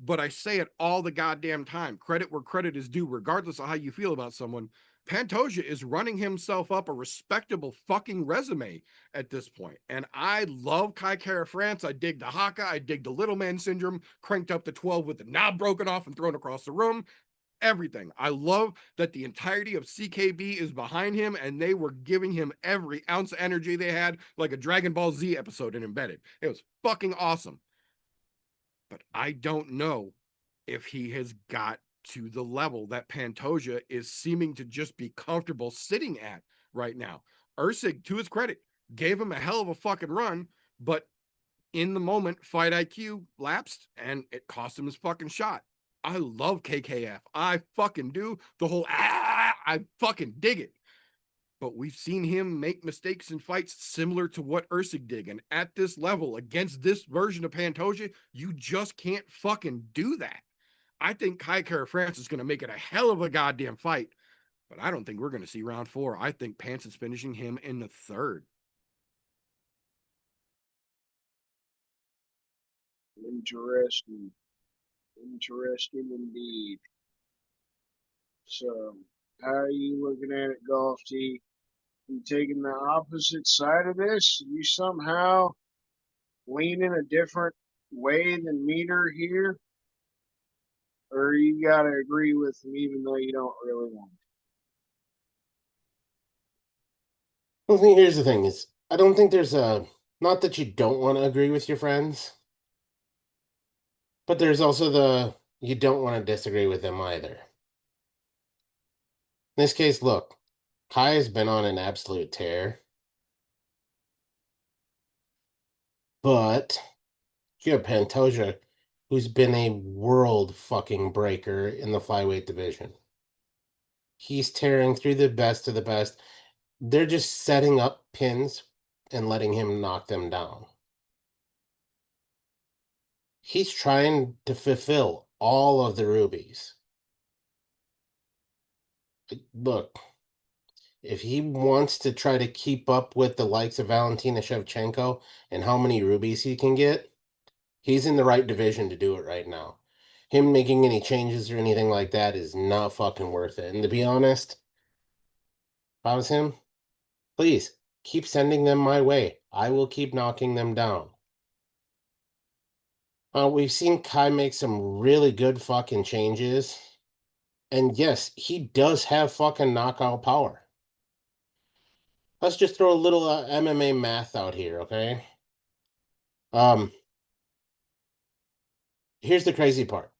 But I say it all the goddamn time. Credit where credit is due, regardless of how you feel about someone. Pantoja is running himself up a respectable fucking resume at this point. And I love Kai Kara France. I dig the Haka. I dig the little man syndrome, cranked up to 12 with the knob broken off and thrown across the room. Everything. I love that the entirety of CKB is behind him, and they were giving him every ounce of energy they had, like a Dragon Ball Z episode in Embedded. It was fucking awesome. But I don't know if he has got to the level that Pantoja is seeming to just be comfortable sitting at right now. Ursig, to his credit, gave him a hell of a fucking run, but in the moment, fight IQ lapsed, and it cost him his fucking shot. I love KKF. I fucking do. The whole I fucking dig it. But we've seen him make mistakes in fights similar to what Usyk did. And at this level, against this version of Pantoja, you just can't fucking do that. I think Kai Kara France is going to make it a hell of a goddamn fight. But I don't think we're going to see round 4. I think Pants is finishing him in the 3rd. Interesting. Interesting indeed. So, how are you looking at it, Golf T? You taking the opposite side of this? You somehow leaning a different way than Meter here? Or you gotta agree with him even though you don't really want to? Well, here's the thing: is I don't think there's a not that you don't want to agree with your friends, but there's also the you don't want to disagree with them either. In this case, look, Kai has been on an absolute tear, but you have Pantoja, who's been a world fucking breaker in the flyweight division. He's tearing through the best of the best. They're just setting up pins and letting him knock them down. He's trying to fulfill all of the rubies. Look, if he wants to try to keep up with the likes of Valentina Shevchenko and how many rubies he can get, he's in the right division to do it right now. Him making any changes or anything like that is not fucking worth it. And to be honest, if I was him, please keep sending them my way. I will keep knocking them down. We've seen Kai make some really good fucking changes. And yes, he does have fucking knockout power. Let's just throw a little MMA math out here, okay? Here's the crazy part.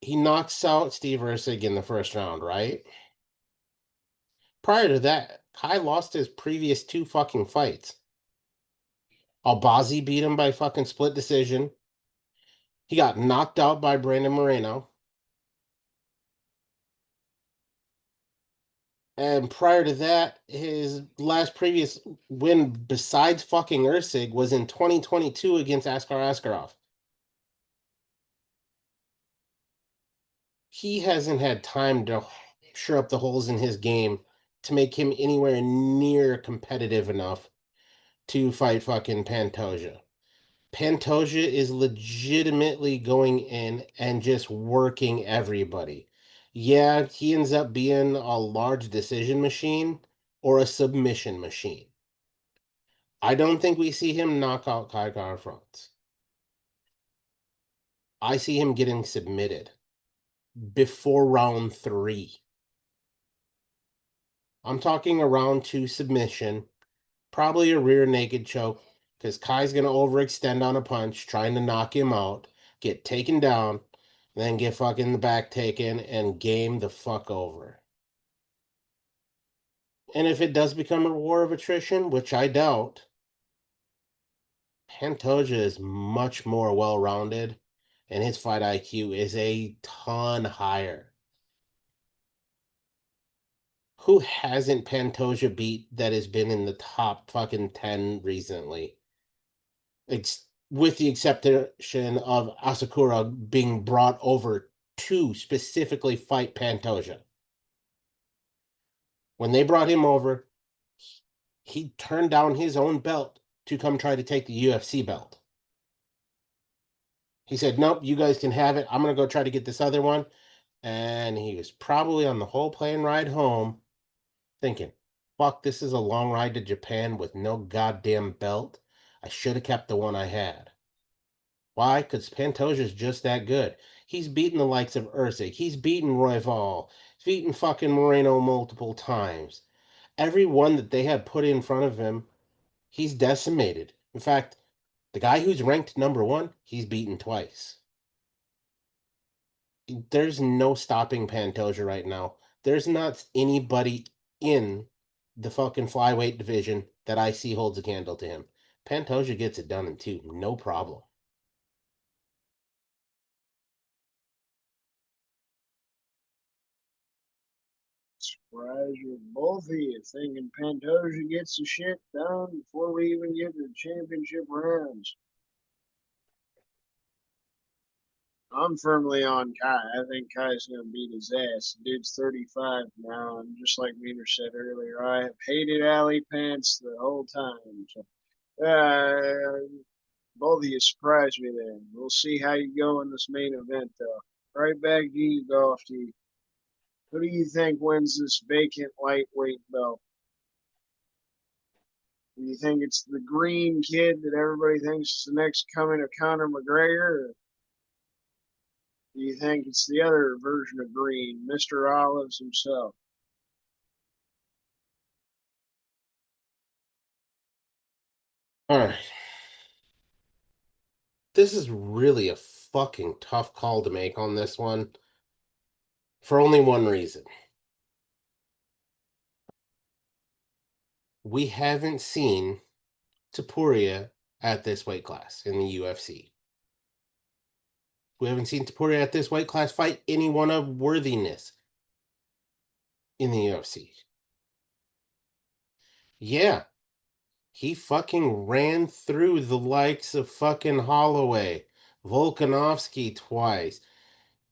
He knocks out Steve Usyk in the first round, right? Prior to that, Kai lost his previous 2 fucking fights. Albazi beat him by fucking split decision. He got knocked out by Brandon Moreno. And prior to that, his last previous win besides fucking Usyk was in 2022 against Askar Askarov. He hasn't had time to shore up the holes in his game to make him anywhere near competitive enough to fight fucking Pantoja. Pantoja is legitimately going in and just working everybody. Yeah, he ends up being a large decision machine or a submission machine. I don't think we see him knock out Kai Kara France. I see him getting submitted before round 3. I'm talking a round 2 submission, probably a rear naked choke, because Kai's going to overextend on a punch, trying to knock him out, get taken down, then get fucking the back taken and game the fuck over. And if it does become a war of attrition, which I doubt, Pantoja is much more well-rounded, and his fight IQ is a ton higher. Who hasn't Pantoja beat that has been in the top fucking 10 recently? With the exception of Asakura being brought over to specifically fight Pantoja. When they brought him over, he turned down his own belt to come try to take the UFC belt. He said, nope, you guys can have it. I'm going to go try to get this other one. And he was probably on the whole plane ride home thinking, fuck, this is a long ride to Japan with no goddamn belt. I should have kept the one I had. Why? Because Pantoja's just that good. He's beaten the likes of Usyk. He's beaten Royval. He's beaten fucking Moreno multiple times. Every one that they have put in front of him, he's decimated. In fact, the guy who's ranked number 1, he's beaten twice. There's no stopping Pantoja right now. There's not anybody in the fucking flyweight division that I see holds a candle to him. Pantoja gets it done in 2, no problem. surprise with both of you thinking Pantoja gets the shit done before we even get to the championship rounds. I'm firmly on Kai. I think Kai's going to beat his ass. The dude's 35 now, and just like Meter said earlier, I have hated Alley Pants the whole time. So, both of you surprised me there. We'll see how you go in this main event, though. Right back to you, Golfy. Who do you think wins this vacant lightweight belt? Do you think it's the green kid that everybody thinks is the next coming of Conor McGregor? Or do you think it's the other version of green, Mr. Olives himself? All right. This is really a fucking tough call to make on this one for only one reason. We haven't seen Topuria at this weight class in the UFC. We haven't seen Topuria at this weight class fight anyone of worthiness in the UFC. Yeah, he fucking ran through the likes of fucking Holloway, Volkanovski twice.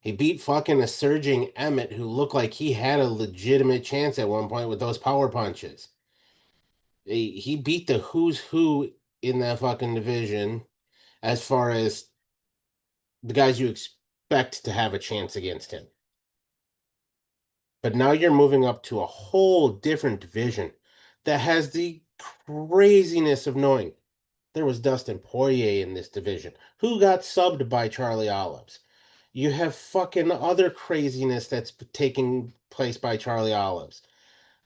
He beat fucking a surging Emmett who looked like he had a legitimate chance at one point with those power punches. He beat the who's who in that fucking division as far as the guys you expect to have a chance against him. But now you're moving up to a whole different division that has the craziness of knowing there was Dustin Poirier in this division, who got subbed by Charlie Olives. You have fucking other craziness that's taking place by Charlie Olives.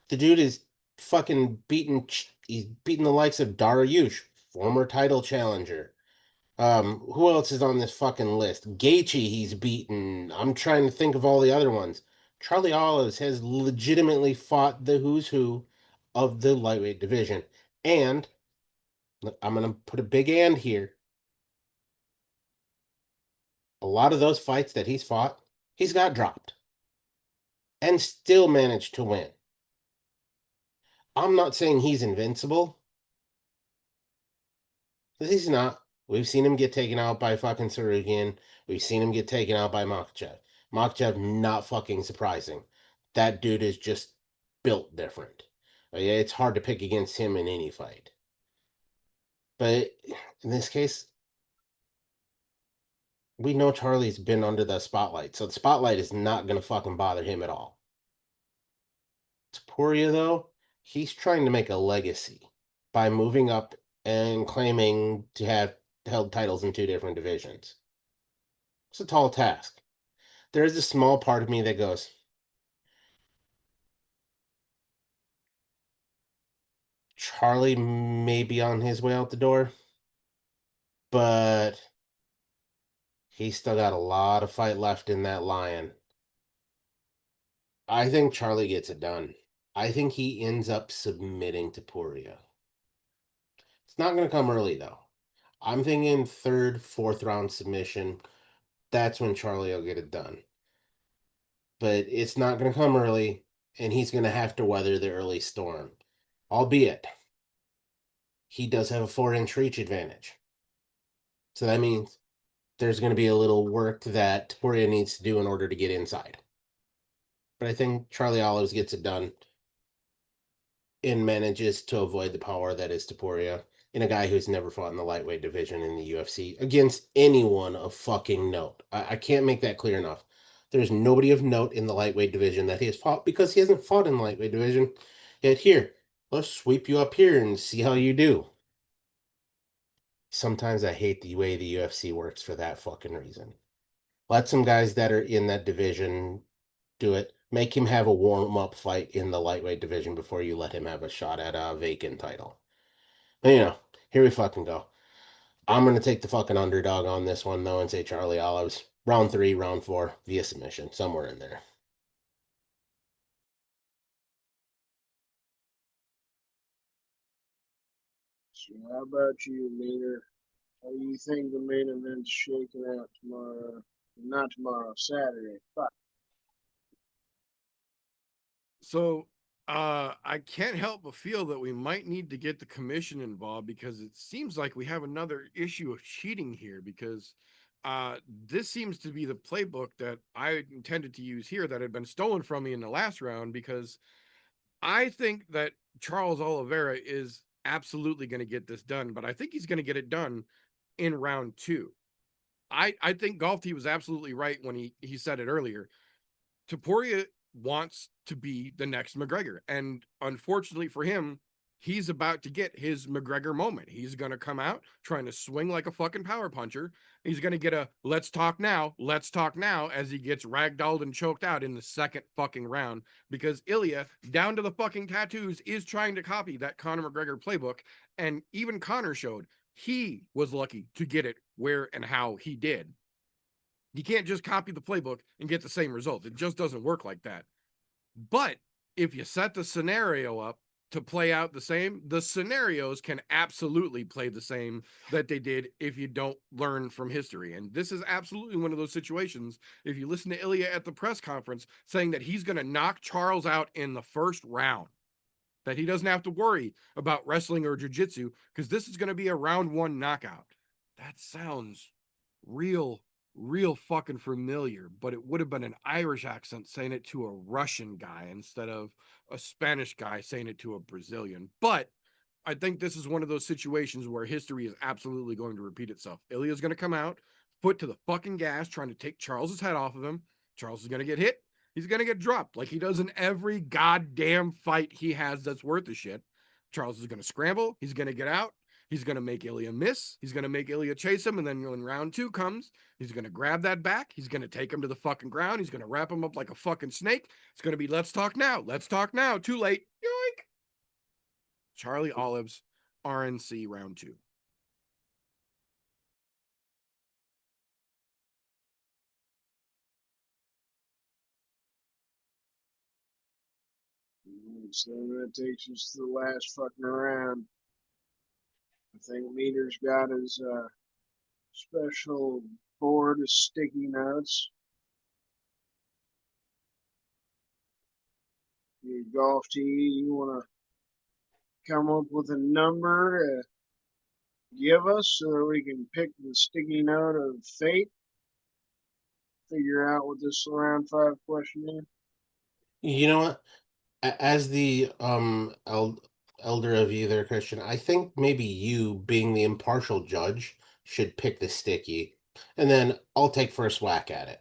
The dude is fucking he's beating the likes of Dariush, former title challenger. Who else is on this fucking list? Gaethje he's beaten. I'm trying to think of all the other ones. Charlie Olives has legitimately fought the who's who of the lightweight division. And I'm going to put a big and here. A lot of those fights that he's fought, he's got dropped and still managed to win. I'm not saying he's invincible. He's not. We've seen him get taken out by fucking Sarukian. We've seen him get taken out by Makhachev. Makhachev, not fucking surprising. That dude is just built different. Yeah, it's hard to pick against him in any fight. But in this case, we know Charlie's been under the spotlight, so the spotlight is not going to fucking bother him at all. Topuria, though, he's trying to make a legacy by moving up and claiming to have held titles in 2 different divisions. It's a tall task. There is a small part of me that goes, Charlie may be on his way out the door, but he's still got a lot of fight left in that lion. I think Charlie gets it done. I think he ends up submitting to Topuria. It's not going to come early, though. I'm thinking 3rd, 4th round submission. That's when Charlie will get it done. But it's not going to come early, and he's going to have to weather the early storm. Albeit, he does have a 4-inch reach advantage. So that means there's going to be a little work that Topuria needs to do in order to get inside. But I think Charlie Olives gets it done and manages to avoid the power that is Topuria in a guy who's never fought in the lightweight division in the UFC against anyone of fucking note. I can't make that clear enough. There's nobody of note in the lightweight division that he has fought because he hasn't fought in the lightweight division. Yet here, let's sweep you up here and see how you do. Sometimes I hate the way the UFC works for that fucking reason. Let some guys that are in that division do it. Make him have a warm-up fight in the lightweight division before you let him have a shot at a vacant title. But, here we fucking go. I'm going to take the fucking underdog on this one, though, and say Charlie Olives. Round 3, round 4, via submission, somewhere in there. So how about you, Meter? How do you think the main event's shaking out tomorrow? Not tomorrow, Saturday. Fuck. So I can't help but feel that we might need to get the commission involved, because it seems like we have another issue of cheating here, because this seems to be the playbook that I intended to use here that had been stolen from me in the last round, because I think that Charles Oliveira is absolutely going to get this done, but I think he's going to get it done in round 2. I think Golf T was absolutely right when he said it earlier. Topuria wants to be the next McGregor, and unfortunately for him, he's about to get his McGregor moment. He's going to come out trying to swing like a fucking power puncher. He's going to get a let's talk now, as he gets ragdolled and choked out in the second fucking round, because Ilya, down to the fucking tattoos, is trying to copy that Conor McGregor playbook. And even Conor showed he was lucky to get it where and how he did. You can't just copy the playbook and get the same result. It just doesn't work like that. But if you set the scenario up to play out the same, the scenarios can absolutely play the same that they did if you don't learn from history. And this is absolutely one of those situations. If you listen to Ilya at the press conference saying that he's going to knock Charles out in the first round, that he doesn't have to worry about wrestling or jiu-jitsu, because this is going to be a round 1 knockout. That sounds real fucking familiar, but it would have been an Irish accent saying it to a Russian guy instead of a Spanish guy saying it to a Brazilian. But I think this is one of those situations where history is absolutely going to repeat itself. Ilya's going to come out, foot to the fucking gas, trying to take Charles's head off of him. Charles is going to get hit. He's going to get dropped like he does in every goddamn fight he has that's worth a shit. Charles is going to scramble. He's going to get out. He's going to make Ilya miss. He's going to make Ilya chase him. And then when round 2 comes, he's going to grab that back. He's going to take him to the fucking ground. He's going to wrap him up like a fucking snake. It's going to be, let's talk now. Let's talk now. Too late. Yoink. Charlie Olives, RNC round 2. So that takes us to the last fucking round. I think Meter's got his special board of sticky notes. Your Golf T, you want to come up with a number to give us so that we can pick the sticky note of fate? Figure out what this round 5 question is. You know what? As the elder of you there, Christian, I think maybe you, being the impartial judge, should pick the sticky, and then I'll take first whack at it.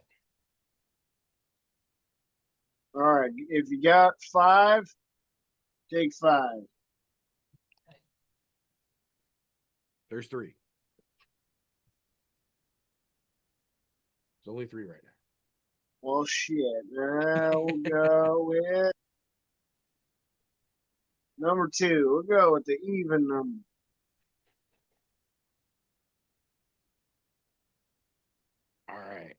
All right, if you got 5, take 5. There's 3. It's only 3 right now. Well, shit. Now we'll go with number 2. We'll go with the even number. All right.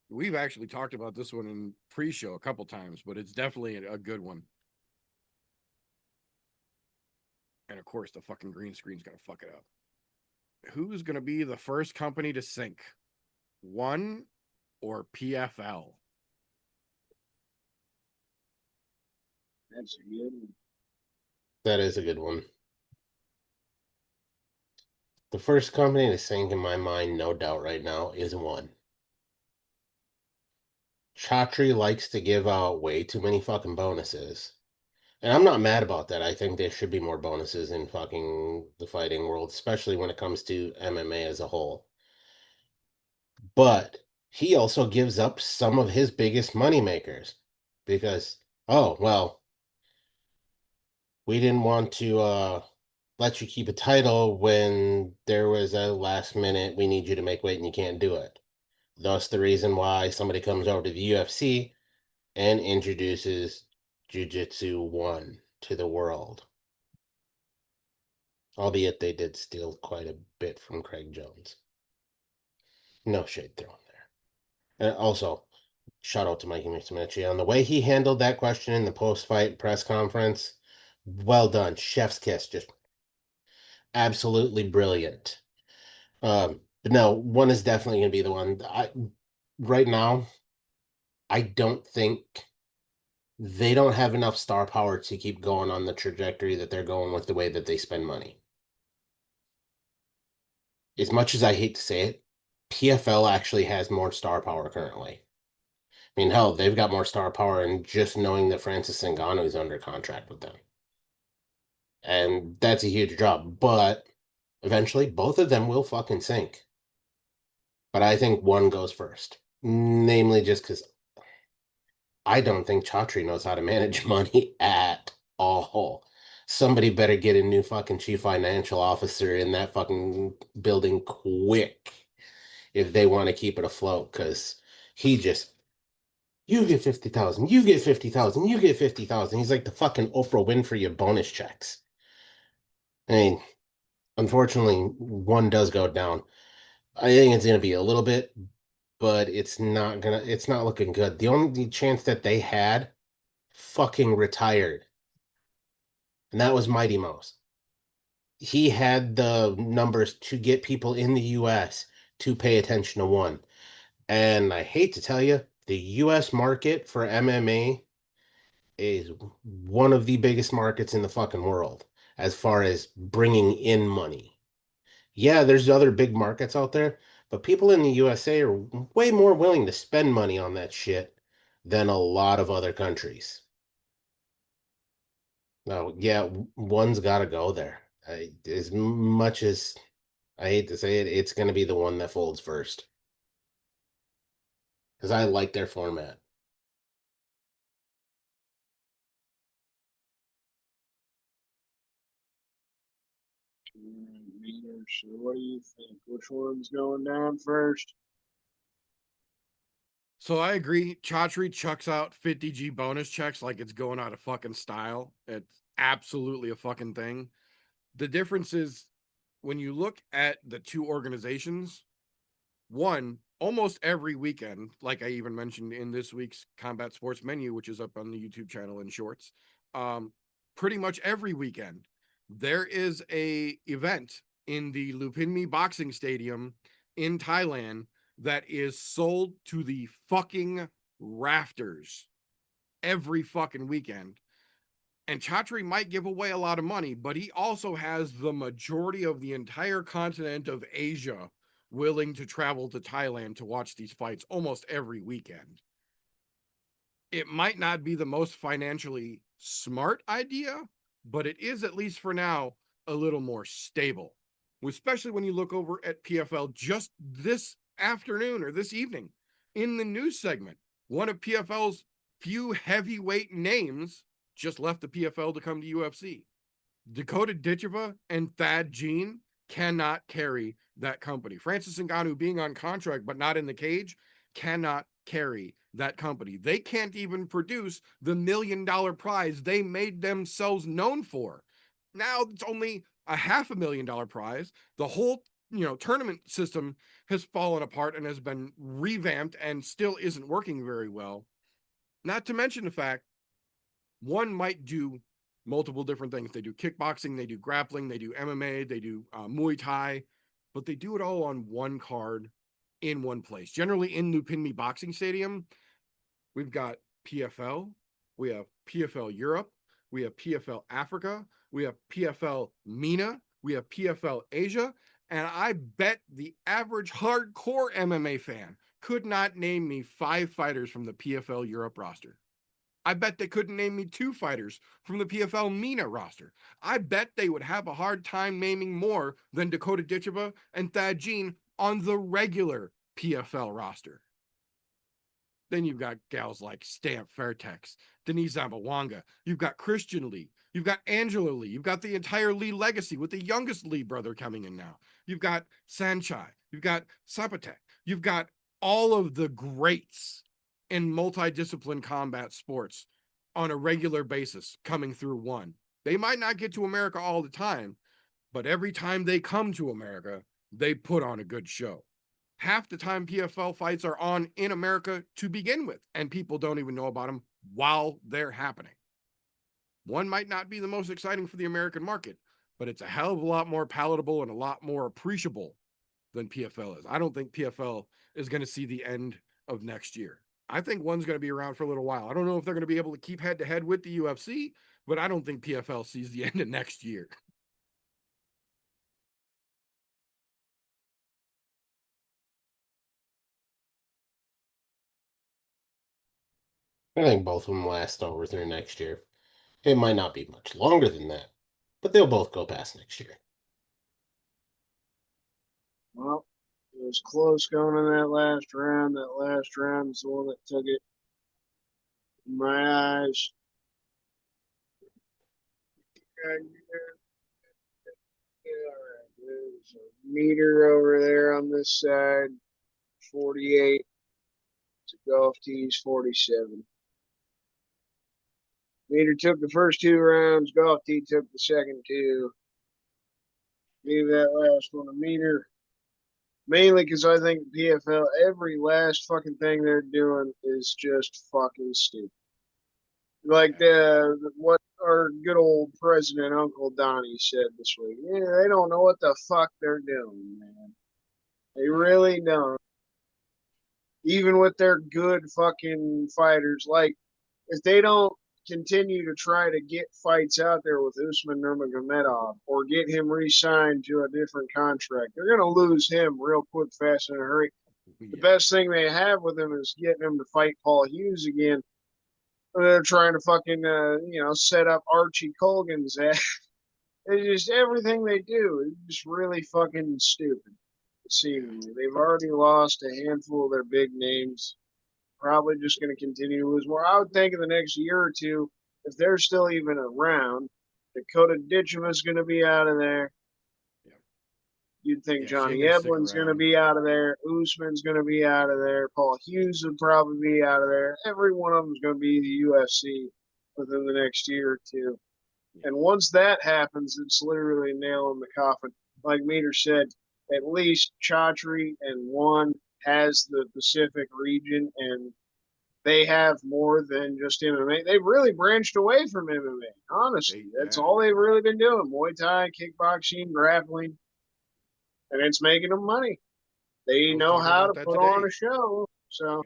We've actually talked about this one in pre-show a couple times, but it's definitely a good one. And of course, the fucking green screen's going to fuck it up. Who's going to be the first company to sink? One or PFL? That's a good one. That is a good one. The first company to sink in my mind, no doubt right now, is One. Chatri likes to give out way too many fucking bonuses. And I'm not mad about that. I think there should be more bonuses in fucking the fighting world, especially when it comes to MMA as a whole. But he also gives up some of his biggest money makers because, oh, well, we didn't want to let you keep a title when there was a last minute, we need you to make weight and you can't do it. Thus the reason why somebody comes over to the UFC and introduces Jiu-Jitsu 1 to the world. Albeit they did steal quite a bit from Craig Jones. No shade thrown there. And also, shout out to Mikey Mitsumichi on the way he handled that question in the post-fight press conference. Well done. Chef's kiss. Just absolutely brilliant. But no, One is definitely going to be the one. Right now, I don't think they don't have enough star power to keep going on the trajectory that they're going with the way that they spend money. As much as I hate to say it, PFL actually has more star power currently. I mean, hell, they've got more star power in just knowing that Francis Ngannou is under contract with them. And that's a huge drop. But eventually, both of them will fucking sink. But I think one goes first. Namely, just because I don't think Chaudhry knows how to manage money at all. Somebody better get a new fucking chief financial officer in that fucking building quick if they want to keep it afloat, because he just, you get 50,000, you get 50,000, you get 50,000. He's like the fucking Oprah Winfrey of bonus checks. I mean, unfortunately, one does go down. I think it's gonna be a little bit, but it's not looking good. The only chance that they had fucking retired, and that was Mighty Mouse. He had the numbers to get people in the US to pay attention to one. And I hate to tell you, the US market for MMA is one of the biggest markets in the fucking world as far as bringing in money. Yeah, there's other big markets out there, but people in the USA are way more willing to spend money on that shit than a lot of other countries. No, yeah, one's got to go there. As much as I hate to say it, it's going to be the one that folds first. Because I like their format. Meters. So what do you think? Which one's going down first? So I agree. Chaudhry chucks out 50G bonus checks like it's going out of fucking style. It's absolutely a fucking thing. The difference is when you look at the two organizations, one, almost every weekend, like I even mentioned in this week's Combat Sports menu, which is up on the YouTube channel in shorts, pretty much every weekend, there is a event in the Lupinmi Boxing Stadium in Thailand that is sold to the fucking rafters every fucking weekend. And Chaudhry might give away a lot of money, but he also has the majority of the entire continent of Asia willing to travel to Thailand to watch these fights almost every weekend. It might not be the most financially smart idea, but it is, at least for now, a little more stable. Especially when you look over at PFL just this afternoon or this evening in the news segment. One of PFL's few heavyweight names just left the PFL to come to UFC. Dakota Ditcheva and Thad Jean cannot carry that company. Francis Ngannou being on contract but not in the cage cannot carry that company. They can't even produce the $1 million prize they made themselves known for. Now it's only a $500,000 prize. The whole tournament system has fallen apart and has been revamped and still isn't working very well. Not to mention the fact one might do multiple different things. They do kickboxing, they do grappling, they do MMA, they do Muay Thai, but they do it all on one card in one place. Generally in Lupinmi Boxing Stadium, we've got PFL, we have PFL Europe, we have PFL Africa, we have PFL MENA, we have PFL Asia, and I bet the average hardcore MMA fan could not name me 5 fighters from the PFL Europe roster. I bet they couldn't name me 2 fighters from the PFL MENA roster. I bet they would have a hard time naming more than Dakota Ditcheva and Thad Jean on the regular PFL roster. Then you've got gals like Stamp Fairtex, Denise Zamboanga. You've got Christian Lee. You've got Angela Lee. You've got the entire Lee legacy with the youngest Lee brother coming in now. You've got Sanchai. You've got Sapatek. You've got all of the greats in multidiscipline combat sports on a regular basis coming through one. They might not get to America all the time, but every time they come to America, they put on a good show. Half the time PFL fights are on in America to begin with, and people don't even know about them while they're happening. One might not be the most exciting for the American market, but it's a hell of a lot more palatable and a lot more appreciable than PFL is. I don't think PFL is going to see the end of next year. I think one's going to be around for a little while. I don't know if they're going to be able to keep head to head with the UFC, but I don't think PFL sees the end of next year. I think both of them last over through next year. It might not be much longer than that, but they'll both go past next year. Well, it was close going in that last round. That last round is the one that took it in my eyes. There's a meter over there on this side, 48. To golf tees, 47. Meter took the first 2 rounds. Golf tee took the second 2. Gave that last one a meter. Mainly because I think PFL, every last fucking thing they're doing is just fucking stupid. Like what our good old president, Uncle Donnie, said this week. Yeah, they don't know what the fuck they're doing, man. They really don't. Even with their good fucking fighters, like if they don't continue to try to get fights out there with Usman Nurmagomedov or get him re-signed to a different contract, they're gonna lose him real quick, fast, in a hurry. The best thing they have with him is getting him to fight Paul Hughes again. They're trying to fucking set up Archie Colgan's ass. It's just everything they do is just really fucking stupid. Seemingly, they've already lost a handful of their big names. Probably just going to continue to lose more. I would think in the next year or two, if they're still even around, Dakota Ditcham is going to be out of there. Yeah. You'd think Yeah, Johnny Shane gonna stick Eblin's going to around. be out of there. Usman's going to be out of there. Paul Hughes would probably be out of there. Every one of them is going to be the UFC within the next year or two. Yeah. And once that happens, it's literally a nail in the coffin. Like Meter said, at least Chaudhry and One has the Pacific region, and they have more than just MMA. They've really branched away from MMA, honestly. That's all they've really been doing. Muay Thai, kickboxing, grappling, and it's making them money. They know how to put on a show. So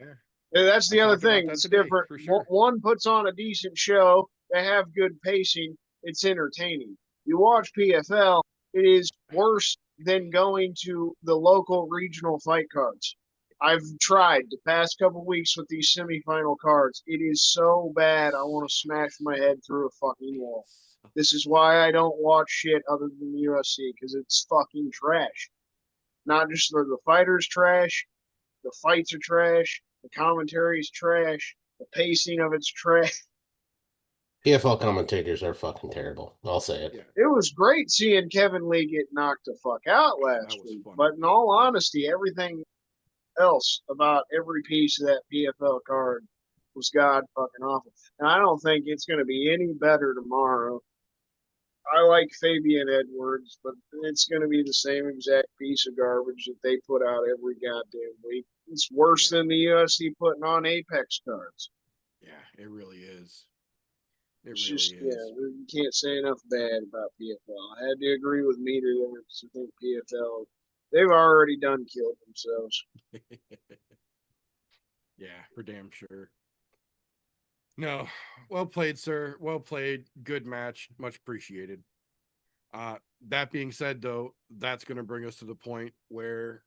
that's the other thing. It's different. One puts on a decent show. They have good pacing. It's entertaining. You watch PFL, it is worse than going to the local regional fight cards. I've tried the past couple weeks with these semifinal cards. It is so bad, I want to smash my head through a fucking wall. This is why I don't watch shit other than the UFC, because it's fucking trash. Not just the fighters trash, the fights are trash, the commentary is trash, the pacing of it's trash. PFL commentators are fucking terrible. I'll say it. Yeah. It was great seeing Kevin Lee get knocked the fuck out last week. Fun. But in all honesty, everything else about every piece of that PFL card was god fucking awful. And I don't think it's going to be any better tomorrow. I like Fabian Edwards, but it's going to be the same exact piece of garbage that they put out every goddamn week. It's worse than the UFC putting on Apex cards. Yeah, it really is. It's just, yeah, you can't say enough bad about PFL. I had to agree with Meter there because I think PFL, they've already done killed themselves. Yeah, for damn sure. No, well played, sir. Well played. Good match. Much appreciated. That being said, though, that's going to bring us to the point where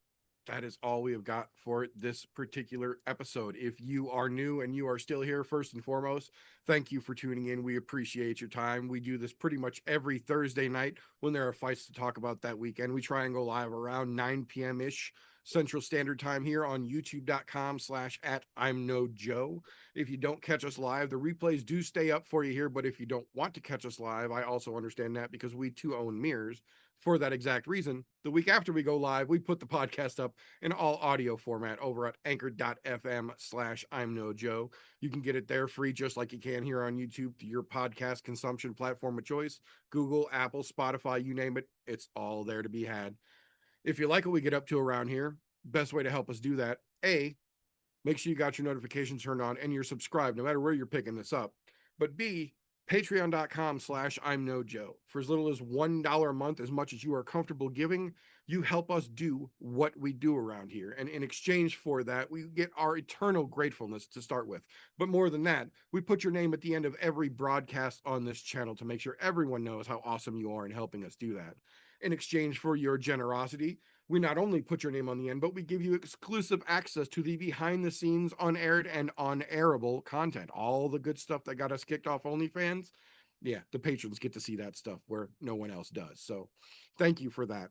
that is all we have got for this particular episode. If you are new and you are still here, first and foremost, thank you for tuning in. We appreciate your time. We do this pretty much every Thursday night when there are fights to talk about that weekend. We try and go live around 9 p.m.-ish Central Standard Time here on youtube.com/@I'mNoJoe. If you don't catch us live, the replays do stay up for you here, but if you don't want to catch us live, I also understand that because we too own mirrors. For that exact reason, the week after we go live, we put the podcast up in all audio format over at anchor.fm/I'mNoJoe. You can get it there free, just like you can here on YouTube, to your podcast consumption platform of choice. Google, Apple, Spotify, you name it, it's all there to be had. If you like what we get up to around here, best way to help us do that, A, make sure you got your notifications turned on and you're subscribed, no matter where you're picking this up. But B, Patreon.com/I'm No Joe. For as little as $1 a month, as much as you are comfortable giving, you help us do what we do around here. And in exchange for that, we get our eternal gratefulness to start with. But more than that, we put your name at the end of every broadcast on this channel to make sure everyone knows how awesome you are in helping us do that. In exchange for your generosity, we not only put your name on the end, but we give you exclusive access to the behind the scenes, unaired, and unairable content. All the good stuff that got us kicked off OnlyFans. Yeah, the patrons get to see that stuff where no one else does. So thank you for that.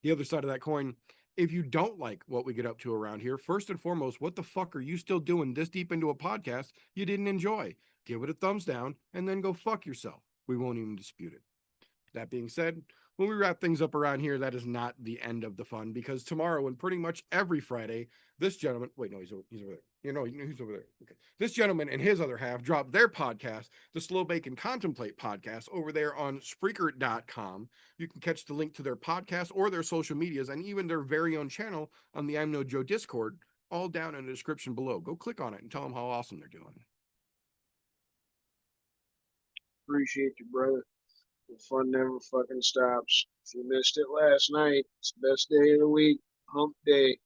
The other side of that coin, if you don't like what we get up to around here, first and foremost, what the fuck are you still doing this deep into a podcast you didn't enjoy? Give it a thumbs down and then go fuck yourself. We won't even dispute it. That being said, when we wrap things up around here, that is not the end of the fun, because tomorrow and pretty much every Friday, this gentleman, wait, no, he's over there. You know, he's over there. Okay. This gentleman and his other half drop their podcast, the Slow Bake and Contemplate podcast, over there on Spreaker.com. You can catch the link to their podcast or their social medias and even their very own channel on the I'm No Joe Discord, all down in the description below. Go click on it and tell them how awesome they're doing. Appreciate you, brother. The fun never fucking stops. If you missed it last night, it's the best day of the week, hump day.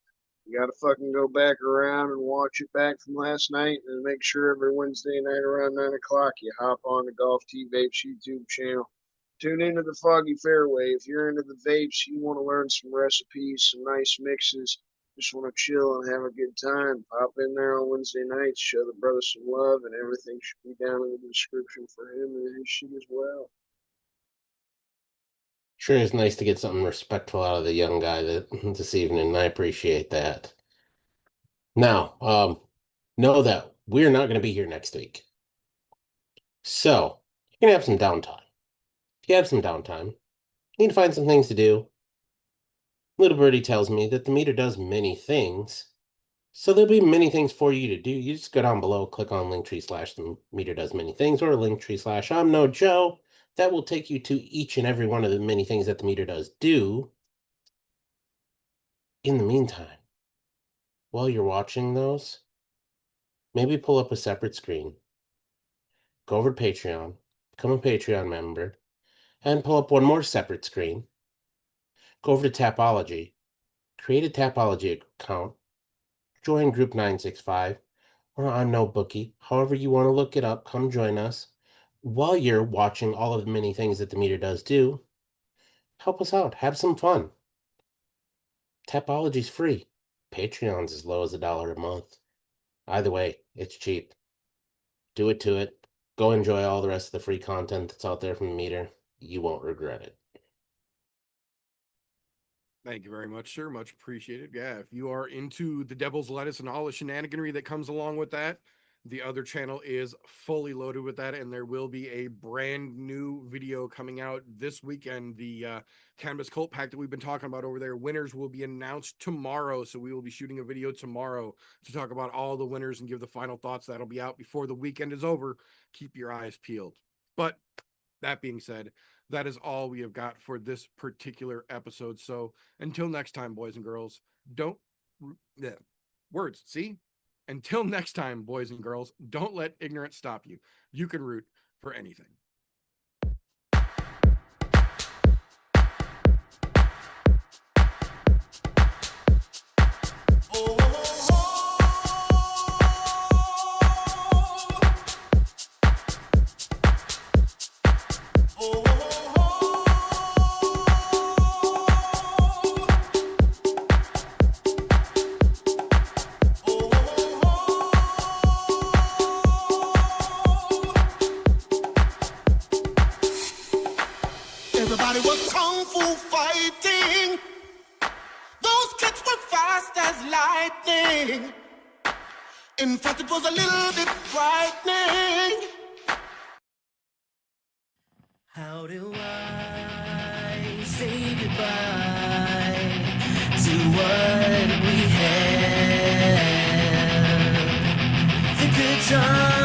You gotta fucking go back around and watch it back from last night, and make sure every Wednesday night around 9 o'clock you hop on the Golf T Vape's YouTube channel. Tune into the Foggy Fairway. If you're into the vapes, you want to learn some recipes, some nice mixes, just want to chill and have a good time, pop in there on Wednesday nights, show the brother some love, and everything should be down in the description for him and his shit as well. Sure is nice to get something respectful out of the young guy this evening, and I appreciate that. Now, know that we're not going to be here next week. So, you're going to have some downtime. If you have some downtime, you need to find some things to do. Little Birdie tells me that the meter does many things, so there'll be many things for you to do. You just go down below, click on Linktree/the meter does many things, or Linktree/I'm No Joe. That will take you to each and every one of the many things that the meter does do. In the meantime, while you're watching those, maybe pull up a separate screen, go over to Patreon, become a Patreon member, and pull up one more separate screen, go over to Tapology, create a Tapology account, join Group 965, or I'm No Bookie, however you want to look it up, come join us. While you're watching all of the many things that the meter does do, help us out. Have some fun. Tapology's free. Patreon's as low as $1 a month. Either way, it's cheap. Do it to it. Go enjoy all the rest of the free content that's out there from the meter. You won't regret it. Thank you very much, sir. Much appreciated. Yeah, if you are into the devil's lettuce and all the shenaniganry that comes along with that, the other channel is fully loaded with that, and there will be a brand new video coming out this weekend. The Cannabis Cult Pack that we've been talking about over there, winners will be announced tomorrow, so we will be shooting a video tomorrow to talk about all the winners and give the final thoughts. That'll be out before the weekend is over. Keep your eyes peeled. But that being said, that is all we have got for this particular episode. So until next time, boys and girls, words, see? Until next time, boys and girls, don't let ignorance stop you. You can root for anything. Everybody was kung fu fighting. Those kicks were fast as lightning. In fact, it was a little bit frightening. How do I say goodbye to what we had? The good times.